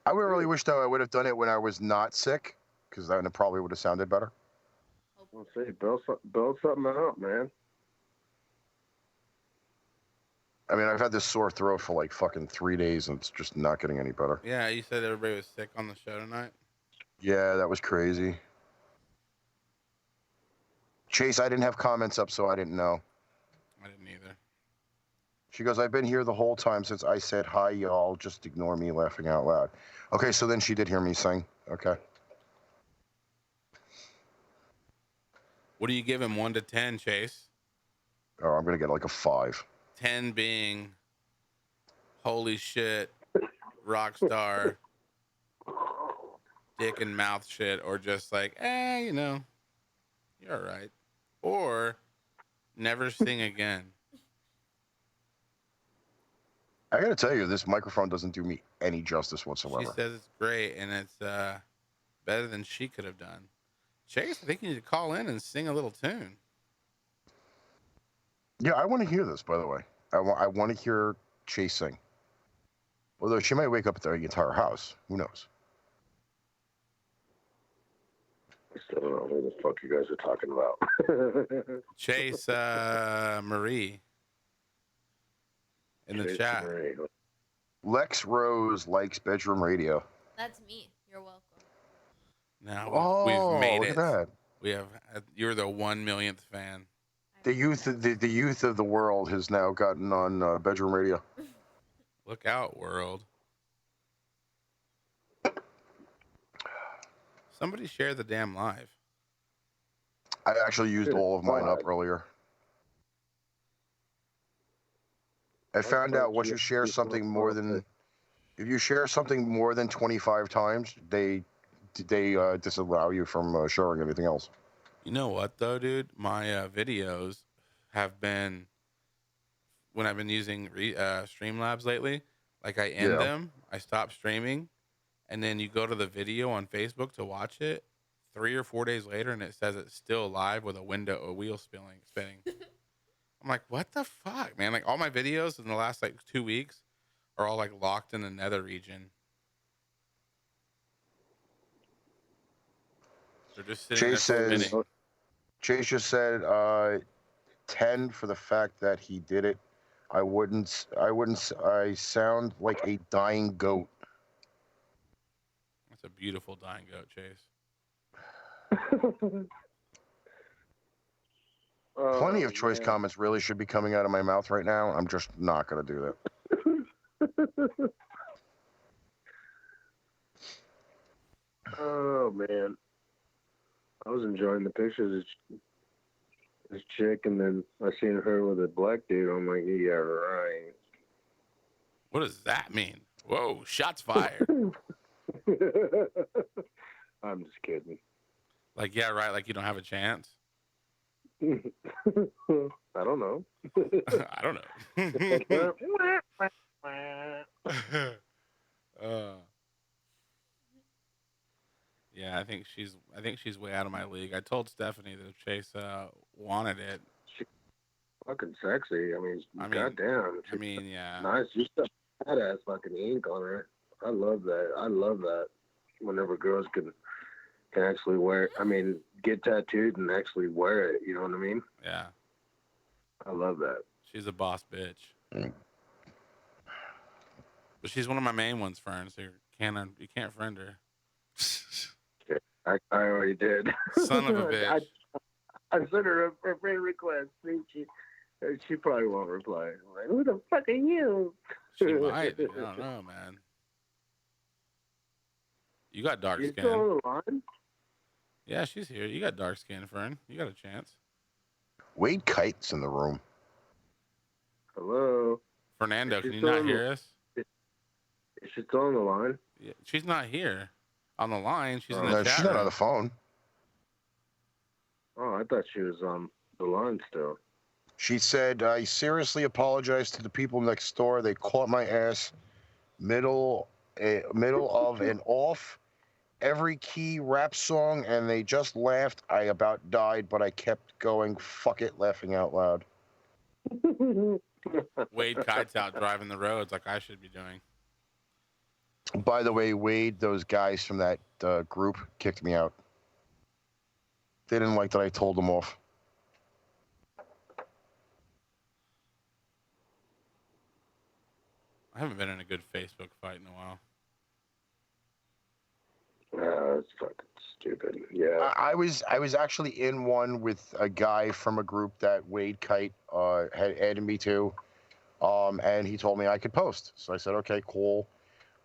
I would really wish though I would have done it when I was not sick, because then it probably would have sounded better. I'll say, build something out, man. I mean, I've had this sore throat for like fucking 3 days, and it's just not getting any better. Yeah, you said everybody was sick on the show tonight. Yeah, that was crazy. Chase, I didn't have comments up, so I didn't know. I didn't either. She goes, I've been here the whole time since I said, hi, y'all. Just ignore me laughing out loud. Okay, so then she did hear me sing. Okay. What do you give him, 1 to 10, Chase? Oh, I'm going to get like a 5. 10 being, holy shit, rock star, dick and mouth shit, or just like, you know, you're all right. Or never sing again. I got to tell you, this microphone doesn't do me any justice whatsoever. She says it's great, and it's better than she could have done. Chase, I think you need to call in and sing a little tune. Yeah, I want to hear this, by the way. I want to hear Chase sing. Although she might wake up the entire house. Who knows? I still don't know who the fuck you guys are talking about. Chase Marie in the Chase chat. Marie. Lex Rose likes bedroom radio. That's me. You're welcome. Now Oh, we've made look it. at that. We have. You're the 1 millionth fan. The youth of the world has now gotten on bedroom radio. Look out, world. Somebody share the damn live. I actually used all of mine up earlier. I found out once you share something more than, if you share something more than 25 times, they disallow you from sharing anything else. You know what though, dude? My videos have been, when I've been using Streamlabs lately, like I end them, I stop streaming, and then you go to the video on Facebook to watch it 3 or 4 days later, and it says it's still live with a wheel spinning. I'm like, what the fuck, man? Like all my videos in the last like 2 weeks are all like locked in the nether region. They're just sitting there spinning. Chase just said 10 for the fact that he did it. I sound like a dying goat. That's a beautiful dying goat, Chase. Plenty of choice comments really should be coming out of my mouth right now. I'm just not going to do that. Oh, man. I was enjoying the pictures of this chick, and then I seen her with a black dude. I'm like, yeah, right. What does that mean? Whoa, shots fired. I'm just kidding. Like, yeah, right. Like you don't have a chance. I don't know. I don't know. Yeah, I think she's way out of my league. I told Stephanie that if Chase wanted it. She's fucking sexy. I mean, goddamn. I mean, yeah. Nice. She's got badass fucking ink on her. I love that. Whenever girls can actually wear, get tattooed and actually wear it. You know what I mean? Yeah. I love that. She's a boss bitch. But she's one of my main ones, Fern. So you can't friend her. I already did. Son of a bitch. I sent her a friend request. She probably won't reply. I'm like, who the fuck are you? She might. I don't know, man. You got dark You skin. still on the line? Yeah, she's here. You got dark skin, Fern. You got a chance. Wade Kite's in the room. Hello? Fernando, can you not hear us? Is she still on the line? Yeah, she's not here. On the line. She's in the No, chat she's not room. on the phone. Oh, I thought she was on the line still. She said, I seriously apologize to the people next door. They caught my ass middle of an off every key rap song, and they just laughed. I about died, but I kept going. Fuck it, laughing out loud. Wade Kite's out driving the roads like I should be doing. By the way, Wade, those guys from that group kicked me out. They didn't like that I told them off. I haven't been in a good Facebook fight in a while. That's fucking stupid. Yeah. I was actually in one with a guy from a group that Wade Kite had added me to, and he told me I could post. So I said, okay, cool.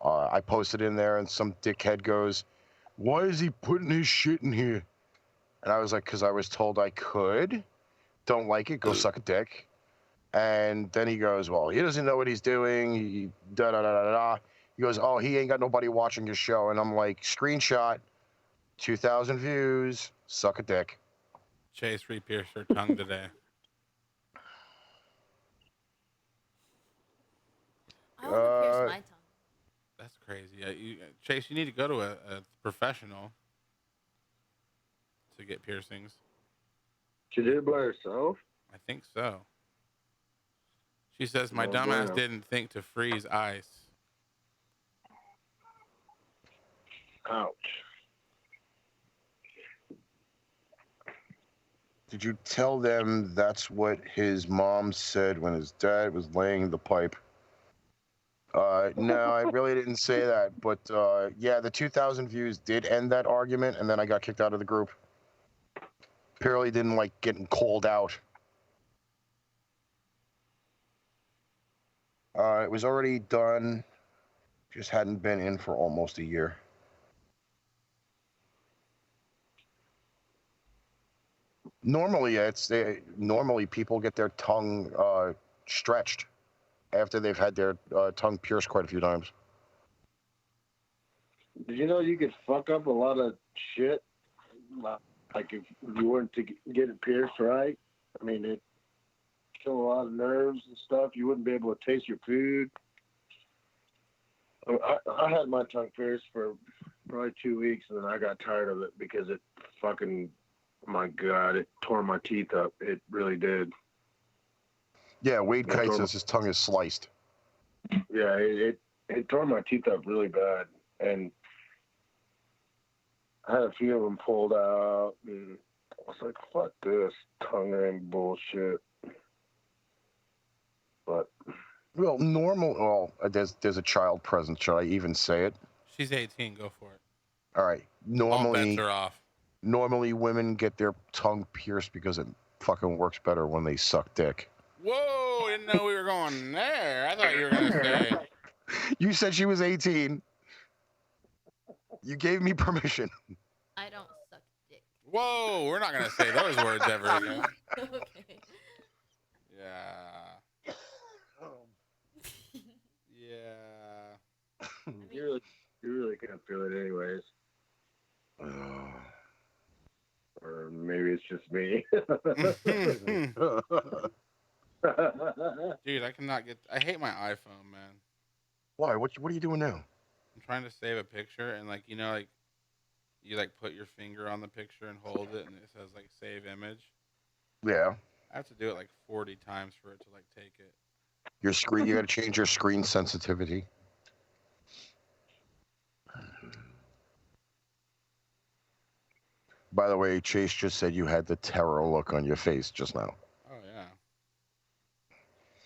I posted in there, and some dickhead goes, "Why is he putting his shit in here?" And I was like, "Because I was told I could. Don't like it, go suck a dick." And then he goes, "Well, he doesn't know what he's doing. He da da da da da." He goes, "Oh, he ain't got nobody watching his show." And I'm like, screenshot, 2,000 views, suck a dick. Chase re-pierced her tongue today. I want to pierce my tongue. That's crazy. Chase, you need to go to a professional to get piercings. She did it by herself? I think so. She says, my Oh, dumbass damn. didn't think to freeze ice. Ouch. Did you tell them that's what his mom said when his dad was laying the pipe? No, I really didn't say that. But yeah, the 2,000 views did end that argument, and then I got kicked out of the group. Apparently didn't like getting called out. It was already done. Just hadn't been in for almost a year. Normally, normally people get their tongue stretched after they've had their tongue pierced quite a few times. Did you know you could fuck up a lot of shit? Like if you weren't to get it pierced right? I mean, it kill a lot of nerves and stuff. You wouldn't be able to taste your food. I had my tongue pierced for probably 2 weeks, and then I got tired of it because it fucking, my God, it tore my teeth up. It really did. Yeah, Wade Kite says his tongue is sliced. Yeah, it tore my teeth up really bad, and I had a few of them pulled out, and I was like, fuck this tongue ring bullshit. But well, there's a child present. Should I even say it? She's 18. Go for it. All right. All bets are off. Normally, women get their tongue pierced because it fucking works better when they suck dick. Whoa! Didn't know we were going there. I thought you were gonna say. You said she was 18. You gave me permission. I don't suck dick. Whoa! We're not gonna say those words ever again. Okay. Yeah. Yeah. you really can't feel it anyways. Or maybe it's just me. Dude, I cannot get. I hate my iPhone, man. Why? What are you doing now? I'm trying to save a picture, and like you put your finger on the picture and hold it, and it says like save image. Yeah. I have to do it like 40 times for it to like take it. Your screen. You got to change your screen sensitivity. By the way, Chase just said you had the terror look on your face just now. Oh yeah.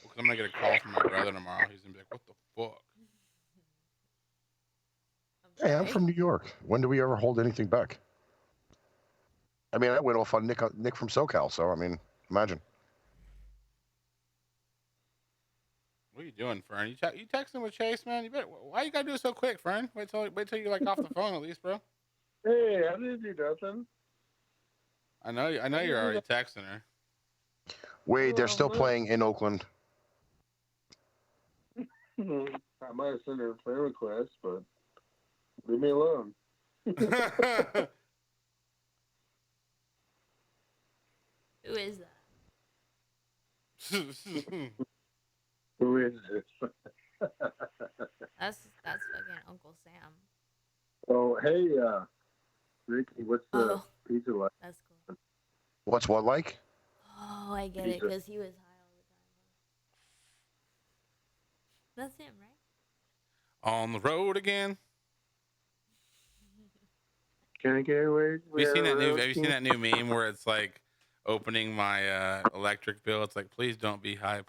Well, 'cause I'm gonna get a call from my brother tomorrow. He's gonna be like, "What the fuck?" Hey, I'm from New York. When do we ever hold anything back? I mean, I went off on Nick from SoCal, so I mean, imagine. What are you doing, Fern? You texting with Chase, man? You better. Why you gotta do it so quick, Fern? Wait till you're like off the phone at least, bro. Hey, I didn't do nothing. I know you're already texting her. Wait, they're still playing in Oakland. I might have sent her a friend request, but leave me alone. Who is that? Who is this? That's fucking Uncle Sam. Oh, hey, Ricky, what's the pizza like? That's cool. What's what like? Oh, I get it, because he was high all the time. That's him, right? On the road again. Can I get away? Have you seen that new meme where it's like opening my electric bill? It's like, please don't be high,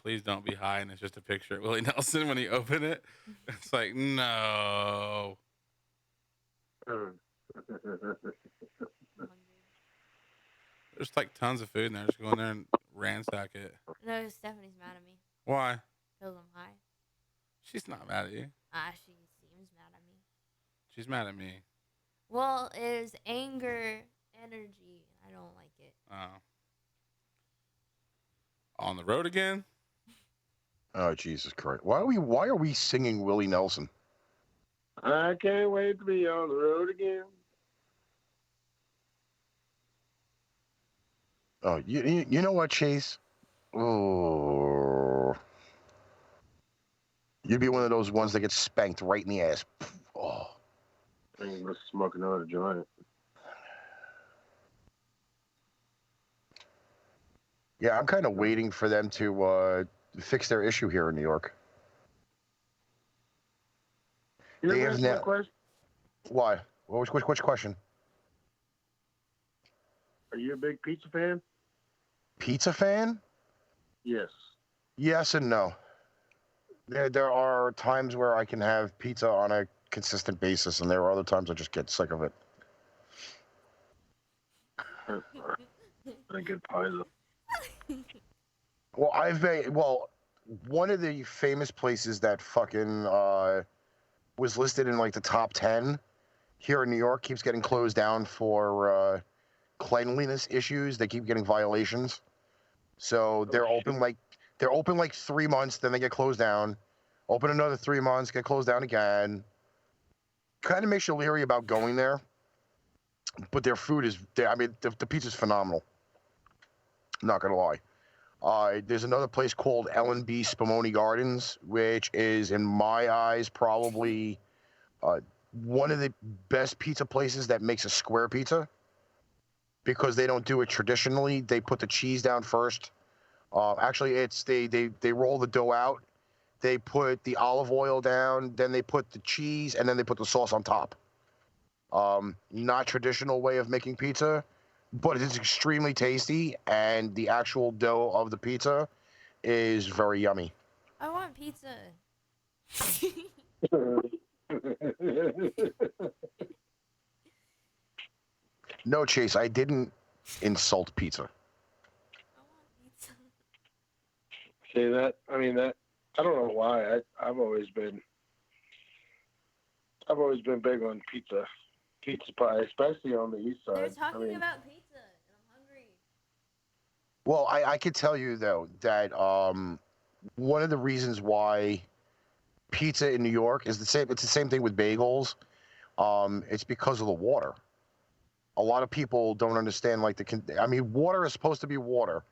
and it's just a picture of Willie Nelson when he opened it. It's like, no. There's like tons of food in there. Just go in there and ransack it. No, Stephanie's mad at me. Why? Because I'm high. She's not mad at you. She seems mad at me. She's mad at me. Well, it is anger, energy. I don't like it. Oh. On the road again? Oh, Jesus Christ! Why are we singing Willie Nelson? I can't wait to be on the road again. Oh, you know what, Chase? Oh, you'd be one of those ones that gets spanked right in the ass. Oh. I'm just smoking another joint. Yeah, I'm kind of waiting for them to fix their issue here in New York. They have now. Why? Which question? Are you a big pizza fan? Pizza fan? Yes. Yes and no. There are times where I can have pizza on a consistent basis, and there are other times I just get sick of it. I get pie though. Well, one of the famous places that fucking was listed in like the top 10 here in New York keeps getting closed down for cleanliness issues. They keep getting violations. So they're open like 3 months, then they get closed down. Open another 3 months, get closed down again. Kind of makes you leery about going there. But their food is, the pizza's phenomenal. Not gonna lie. There's another place called L&B Spumoni Gardens, which is, in my eyes, probably one of the best pizza places that makes a square pizza, because they don't do it traditionally. They put the cheese down first. Actually, it's they roll the dough out. They put the olive oil down, then they put the cheese, and then they put the sauce on top. Not traditional way of making pizza, but it's extremely tasty, and the actual dough of the pizza is very yummy. I want pizza. No, Chase, I didn't insult pizza. I want pizza. See that? I mean, that. I don't know why. I've always been big on pizza pie, especially on the east side. They're talking about pizza, and I'm hungry. Well, I could tell you though that one of the reasons why pizza in New York is the same. It's the same thing with bagels. It's because of the water. A lot of people don't understand water is supposed to be water,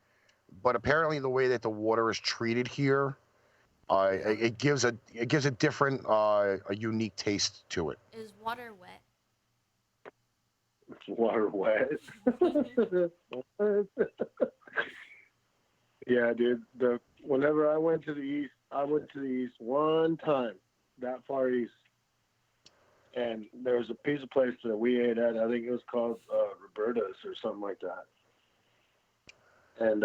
but apparently the way that the water is treated here, it gives a different, a unique taste to it. Is water wet? Water wet. Yeah, dude. Whenever I went to the east one time, that far east, and there was a pizza place that we ate at. I think it was called Roberta's or something like that. And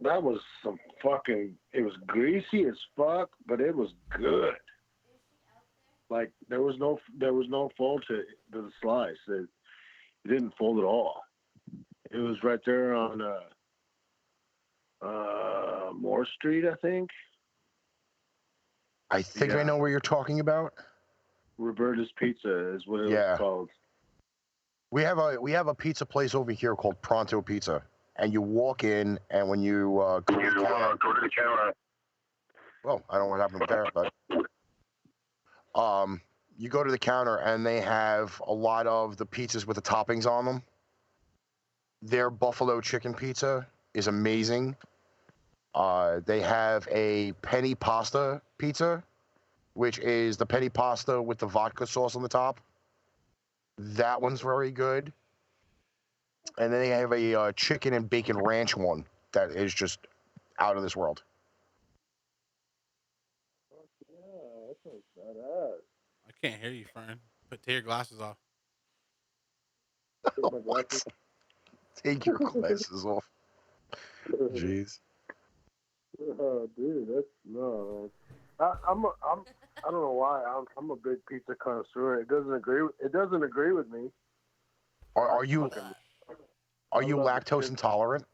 that was some fucking. It was greasy as fuck, but it was good. Like there was no fold to the slice. It didn't fold at all. It was right there on Moore Street, I think. I think I know where you're talking about. Roberta's Pizza is what it was called. We have a pizza place over here called Pronto Pizza, and you walk in, and when you go to the counter. Well, I don't know what happened with that, but you go to the counter, and they have a lot of the pizzas with the toppings on them. Their buffalo chicken pizza is amazing. They have a penny pasta pizza, which is the penny pasta with the vodka sauce on the top. That one's very good. And then they have a chicken and bacon ranch one that is just out of this world. Yeah, that sounds badass. I can't hear you, Fern. Take your glasses off. Take my glasses. Take your glasses off. Jeez. Oh, dude, that's no. I don't know why. I'm a big pizza connoisseur. It doesn't agree with me. Are you lactose intolerant?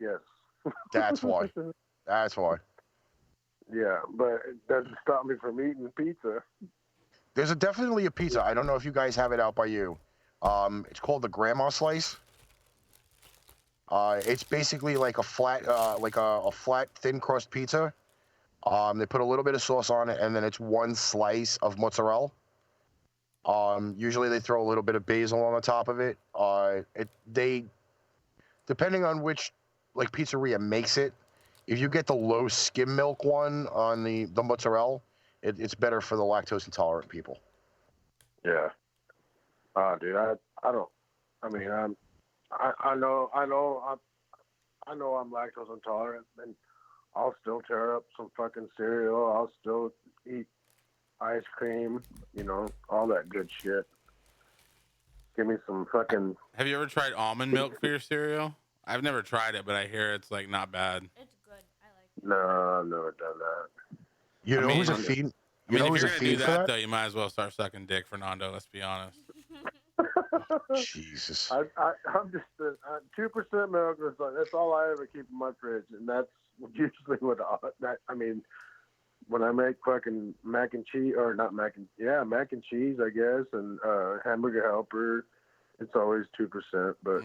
Yes. That's why. That's why. Yeah, but it doesn't stop me from eating pizza. There's definitely a pizza. I don't know if you guys have it out by you. It's called the Grandma Slice. It's basically like a flat, flat thin crust pizza. They put a little bit of sauce on it, and then it's one slice of mozzarella. Usually they throw a little bit of basil on the top of it. Depending on which pizzeria makes it, if you get the low skim milk one on the mozzarella, it's better for the lactose intolerant people. Yeah. Dude, I don't. I mean, I know I'm lactose intolerant, and I'll still tear up some fucking cereal. I'll still eat ice cream, all that good shit. Give me some fucking. Have you ever tried almond milk for your cereal? I've never tried it, but I hear it's not bad. It's good. I like it. No, I've never done that. You know who's a fiend? I mean, if you're gonna do that, though, you might as well start sucking dick, Fernando. Let's be honest. Jesus. I'm just 2% milk. That's all I ever keep in my fridge, and that's usually what I mean. When I make fucking mac and cheese, or not mac and cheese, I guess, and hamburger helper, it's always 2%. But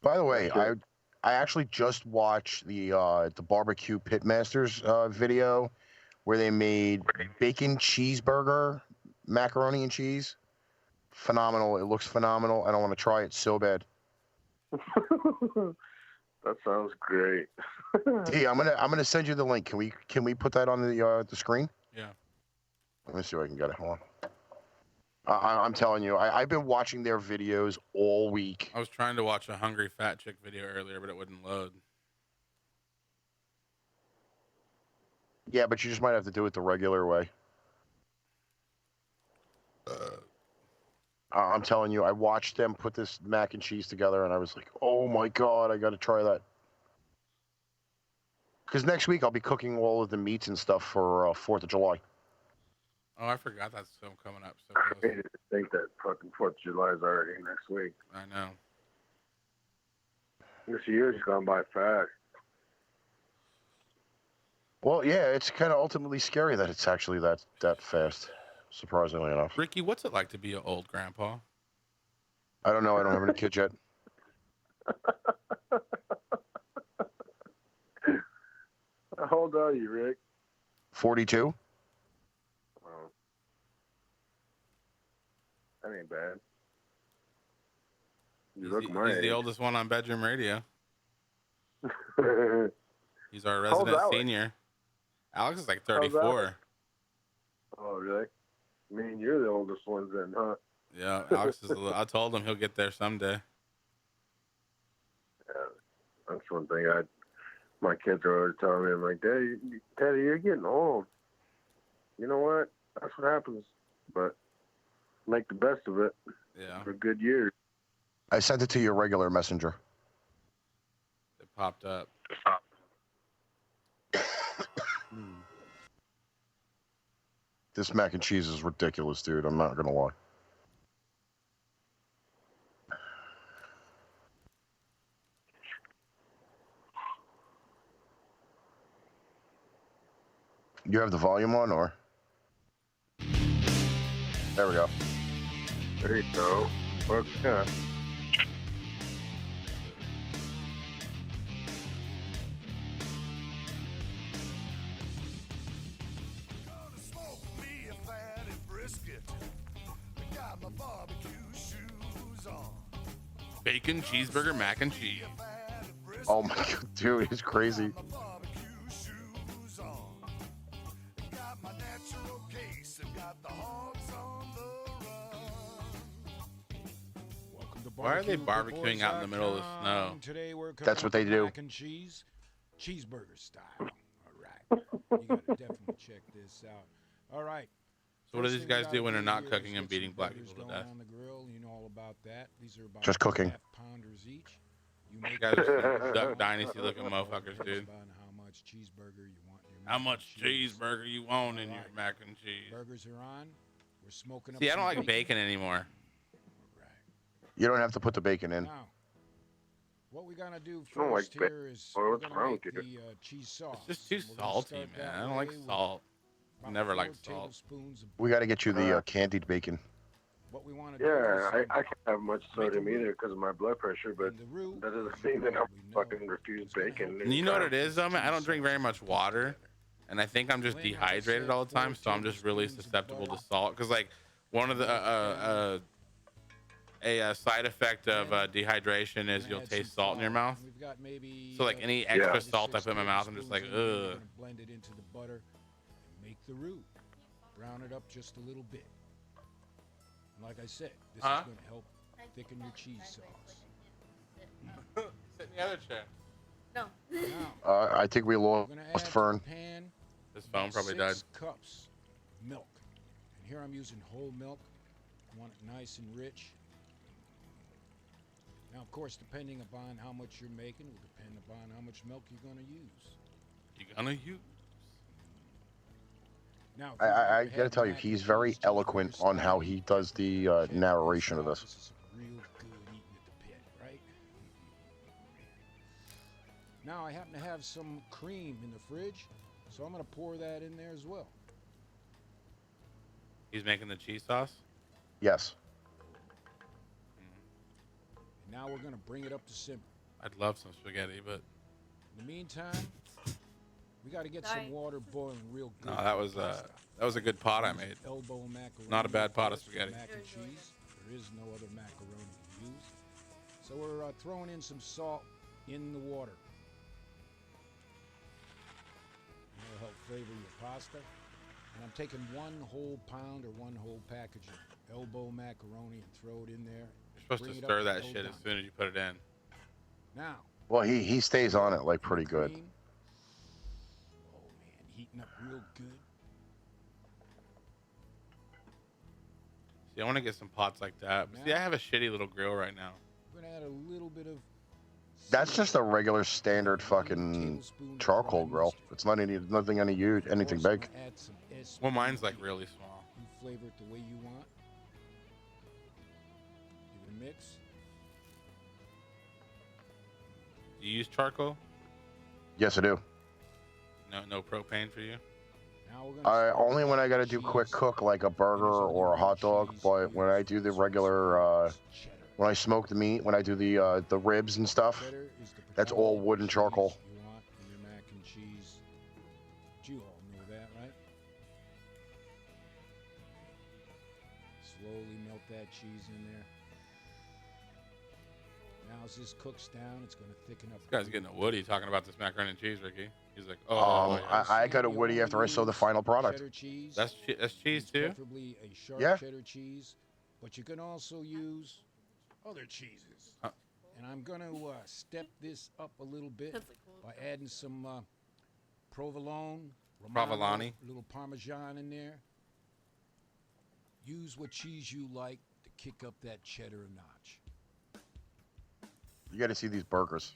by the way, I actually just watched the barbecue pitmasters video where they made bacon cheeseburger macaroni and cheese. Phenomenal! It looks phenomenal. I don't want to try it so bad. That sounds great. Hey, I'm gonna send you the link. Can we put that on the screen? Yeah. Let me see if I can get it. Hold on. I'm telling you, I've been watching their videos all week. I was trying to watch a hungry fat chick video earlier, but it wouldn't load. Yeah, but you just might have to do it the regular way. I'm telling you, I watched them put this mac and cheese together, and I was like, oh my God, I got to try that. Because next week I'll be cooking all of the meats and stuff for 4th of July. Oh, I forgot that's still coming up. So I didn't think that fucking 4th of July is already next week. I know. This year's gone by fast. Well, yeah, it's kind of ultimately scary that it's actually that fast, surprisingly enough. Ricky, what's it like to be an old grandpa? I don't know. I don't have any kids yet. How old are you, Rick? 42. Oh. That ain't bad. He's the oldest one on Bedroom Radio. He's our How's resident Alex? senior. Alex is like 34. Oh, really? I mean, you're the oldest ones then, huh? Yeah, Alex is. I told him he'll get there someday. Yeah, that's one thing. My kids are always telling me, I'm like, Daddy, you're getting old. You know what? That's what happens. But make the best of it. Yeah. For good years. I sent it to your regular messenger. It popped up. This mac and cheese is ridiculous, dude. I'm not gonna lie. You have the volume on, or? There we go. There you go. Well, yeah. Bacon, cheeseburger, mac and cheese. Oh my god, dude, it's crazy. Why are they barbecuing out in the middle of the snow? Today we're That's what they do. Mac and cheese, cheeseburger style. All right, you gotta definitely check this out. All right. So what do First these thing we guys gotta do when they're not here cooking is and get some beating black burgers people to going death? on the grill. You know all about that. These are about Just cooking. 2.5 pounders each. You You make guys are some Duck Dynasty looking motherfuckers, dude. About how much cheeseburger you want in your How mac much and cheese. cheeseburger you want in your Alright. mac and cheese? Burgers are on. We're smoking up See, I some don't like bacon anymore. All right. You don't have to put the bacon in. Now, what we're gonna do I don't like first here is Well, we're what's gonna wrong make with the you? cheese sauce. It's just too We're gonna salty, start man. that I don't like way with salt. about Never 4 liked salt. tablespoons of We got to get you the candied bacon. what we want to do Yeah, is I can't have much sodium either because of my blood pressure, but the roux, that doesn't mean that I'm we know fucking refuse is gonna bacon. help And you know what it anytime. is, though, man? I don't drink very much water, and I think I'm just Blend, like I dehydrated said, all the time, 4 so I'm just really tablespoons of susceptible to butter. salt. Because, like, one of the a side effect of dehydration is Gonna you'll add taste some salt in your flour. mouth. We've got maybe, So, like, any extra 5 to salt I 6 put in my mouth, I'm just like, tablespoons in there. We're ugh. gonna blend it into the butter and make the roux. Brown it up just a little bit. And like I said, this Huh? is going to help thicken your cheese sauce. Sit in the other chair. No. Now, I think we we're lost going to add to the Fern. pan This phone probably 6 died. cups milk. And here I'm using whole milk. I want it nice and rich. Now, of course, depending upon how much you're making will depend upon how much milk you're going to use. You gonna use? Now, if I you've never got to had tell you, mac he's and very cheese eloquent cheeseburger on how style, he does the check narration of out. this. This is real good eating at the pit, right? Now I happen to have some cream in the fridge, so I'm going to pour that in there as well. He's making the cheese sauce. Yes. And now we're going to bring it up to simmer. I'd love some spaghetti, but In the meantime, we got to get Sorry. some water boiling real good. no, that was a good pot I made. Elbow macaroni. Not a bad pot of for spaghetti. Mac and cheese. There is no other macaroni to use. So we're throwing in some salt in the water. That'll help flavor your pasta. And I'm taking 1 whole pound or 1 whole package of elbow macaroni and throw it in there. You're supposed Bring to it up stir that well shit as done. soon as you put it in. Now, Well, he stays on it like pretty good. cream. Oh man, heating up real good. See, I want to get some pots like that. But see, I have a shitty little grill right now. We're gonna add a little bit of. That's just a seasoning. regular standard 1 fucking tablespoon of charcoal dry grill. mustard. It's not anything anything Of course, big. I'll add some Well, mine's like SPG. really small. You flavor it the way you want. Give it a mix. Do you use charcoal? Yes, I do. No propane for you. Now we're gonna I start only with when I the got to do quick cheese. cook like a burger There's only or a one hot dog, cheese but when I do the regular cheddar. when I smoke the meat, when I do the ribs and stuff, Cheddar is the that's all predominant wood and charcoal. cheese you want in your mac and cheese. But you all know that, right? Slowly melt that cheese in there. Now as this cooks down, it's going to thicken up. This guy's getting a Woody talking about this macaroni and cheese, Ricky. He's like, Um, yeah. I got a Woody after I saw the final product. Cheddar cheese. That's cheese Use too. Preferably a sharp Yeah. cheddar cheese, but you can also use other cheeses. Uh. And I'm going to step this up a little bit That's a cool by adding some provolone, Provolone. a little Parmesan in there. Use what cheese you like to kick up that cheddar a notch. You got to see these burgers.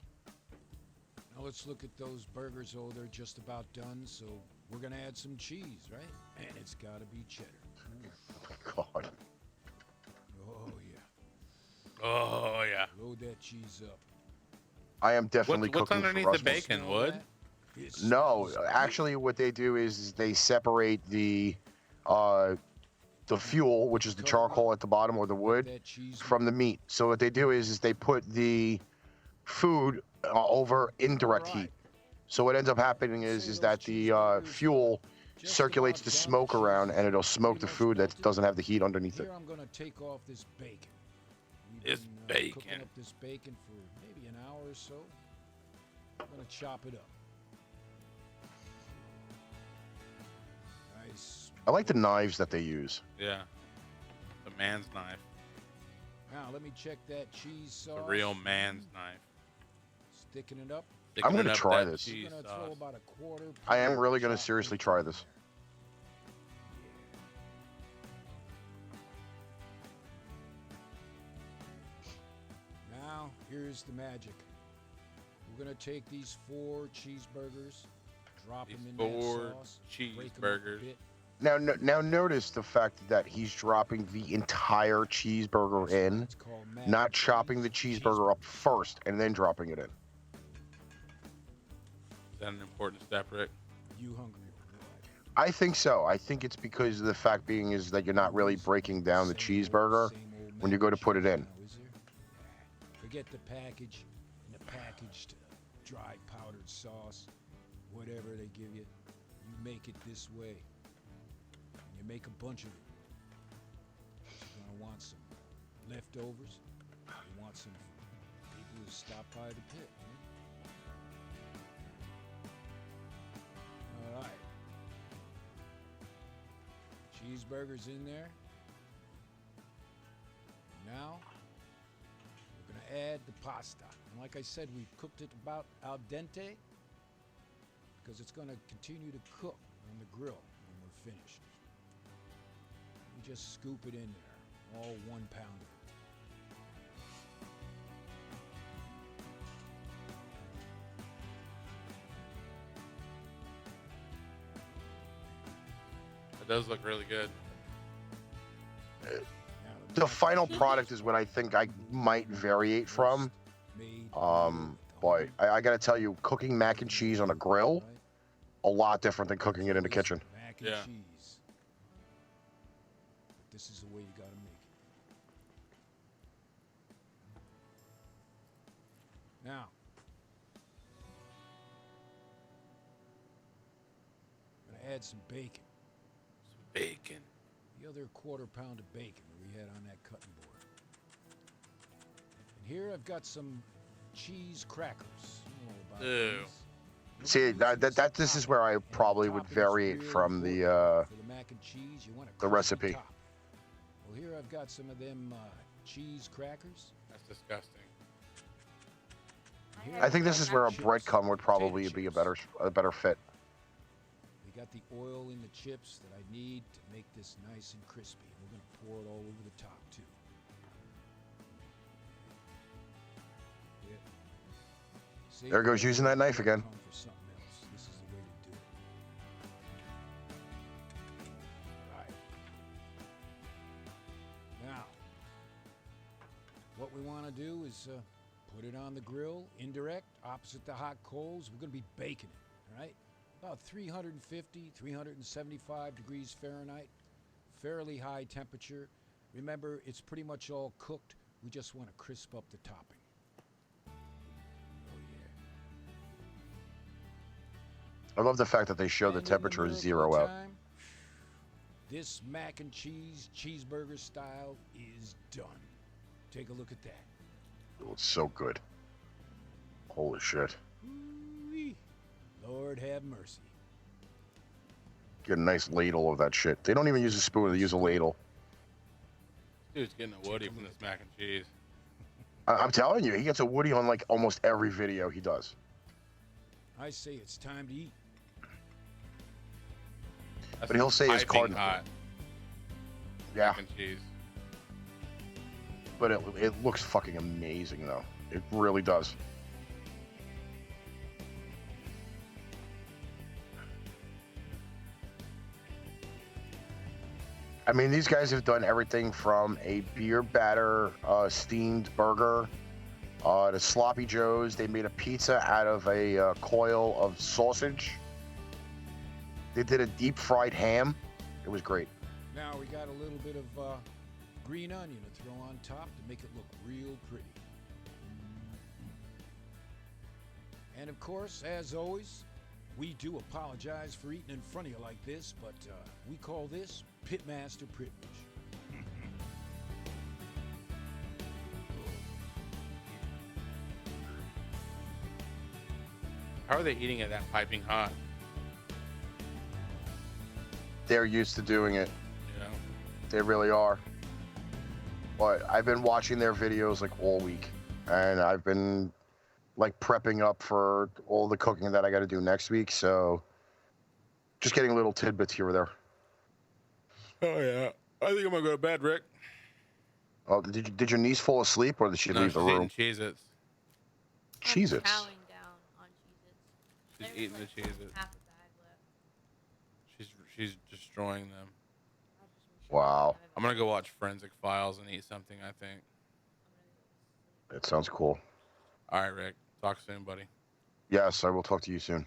Now let's look at those burgers. Oh, they're just about done. So we're gonna add some cheese, right? And it's gotta be cheddar. God. Oh yeah. Oh yeah. Load that cheese up. I am definitely What's cooking underneath for the Russell's. bacon? Smell Wood? that? It No, smells actually, what they do is they separate the fuel, which is the charcoal at the bottom or the good. wood, That cheese from the meat. So what they do is they put the food over indirect All right. heat. So what ends up happening Say is those that the cheeseburgers fuel just circulates about the done. smoke Cheese around, is and it'll smoke pretty the much food that melted. doesn't have the heat underneath it. Here I'm gonna take off this bacon. We've It's been, cooking bacon. up this bacon for maybe an hour or so. I'm gonna chop it up. Nice. I like the knives that they use. Yeah. The man's knife. Now let me check that cheese sauce. The real man's knife. Sticking it up. I'm Sticking gonna up try that this. cheese I'm gonna throw sauce. about a quarter. I am pound really gonna chopped seriously bacon try in this. there. Now, here's the magic. We're going to take these 4 cheeseburgers, drop These them in 4 that sauce, break 'em up a cheeseburgers. bit. Now notice the fact that he's dropping the entire cheeseburger This in, one's called mac not and chopping the cheese cheeseburger up first and then dropping it in. Is that an important step, Rick? You hungry or what? I think so. I think it's because of the fact being is that you're not really breaking down the Same cheeseburger same old when you mac go to and put it cheese in. now, is there? Nah. Forget the package and the packaged dry powdered sauce, whatever they give you. You make it this way. And you make a bunch of it. You're gonna want some leftovers. You want some people who stop by the pit. All right. Cheeseburgers in there. Now, we're going to add the pasta. And like I said, we've cooked it about al dente because it's going to continue to cook on the grill when we're finished. You just scoop it in there, all 1 pound of it. It does look really good. Now, The final product is what I think I might variate from. Boy, I gotta tell you, cooking mac and cheese on a grill, a lot different than cooking it in the kitchen. Mac and Yeah. cheese. But this is the way you gotta make it. Now, I'm gonna add some bacon. Bacon. The other quarter pound of bacon that we had on that cutting board. And here I've got some cheese crackers. You know about Ew. these. See, this is where I probably would variate from the For the mac and cheese, you want a the crispy recipe. top. Well, here I've got some of them cheese crackers. That's disgusting. Here I think I've this got is where a chips, breadcrumb would potato probably be chips. a better fit. We got the oil in the chips that I need to make this nice and crispy. We're going to pour it all over the top, too. Yeah. See, There goes using that knife again. come for something else. This is the way to do it. Right. Now, what we want to do is put it on the grill, indirect, opposite the hot coals. We're going to be baking it, all right? About 350, 375 degrees Fahrenheit, fairly high temperature. Remember, it's pretty much all cooked. We just want to crisp up the topping. Oh, yeah. I love the fact that they show the And in temperature miracle is 0 of out. time, this mac and cheese, cheeseburger style is done. Take a look at that. It looks so good. Holy shit. Ooh-wee. Lord have mercy. Get a nice ladle of that shit. They don't even use a spoon, they use a ladle. Dude's getting a woody from this mac and cheese. I'm telling you, he gets a Woody on like almost every video he does. I say it's time to eat. That's But he'll say it's piping cardinal. hot Yeah, mac and cheese. but it looks fucking amazing though. It really does. I mean, these guys have done everything from a beer batter steamed burger to sloppy joes. They made a pizza out of a coil of sausage. They did a deep fried ham. It was great. Now we got a little bit of green onion to throw on top to make it look real pretty. And of course, as always, we do apologize for eating in front of you like this, but we call this Pitmaster privilege. How are they eating it that piping hot? They're used to doing it. You know? They really are. But I've been watching their videos like all week, and I've been like prepping up for all the cooking that I got to do next week. So just getting little tidbits here or there. Oh yeah, I think I'm gonna go to bed, Rick. Oh, did your niece fall asleep, or did she leave the she's room? eating Cheez-Its. Cheez-Its. Chowing down on Cheez-Its. She's There's eating like the Cheez-Its. half a bag left. She's destroying them. I'll just make sure Wow. I have I'm gonna go watch Forensic Files and eat something. I think. That sounds cool. All right, Rick. Talk soon, buddy. Yes, I will talk to you soon.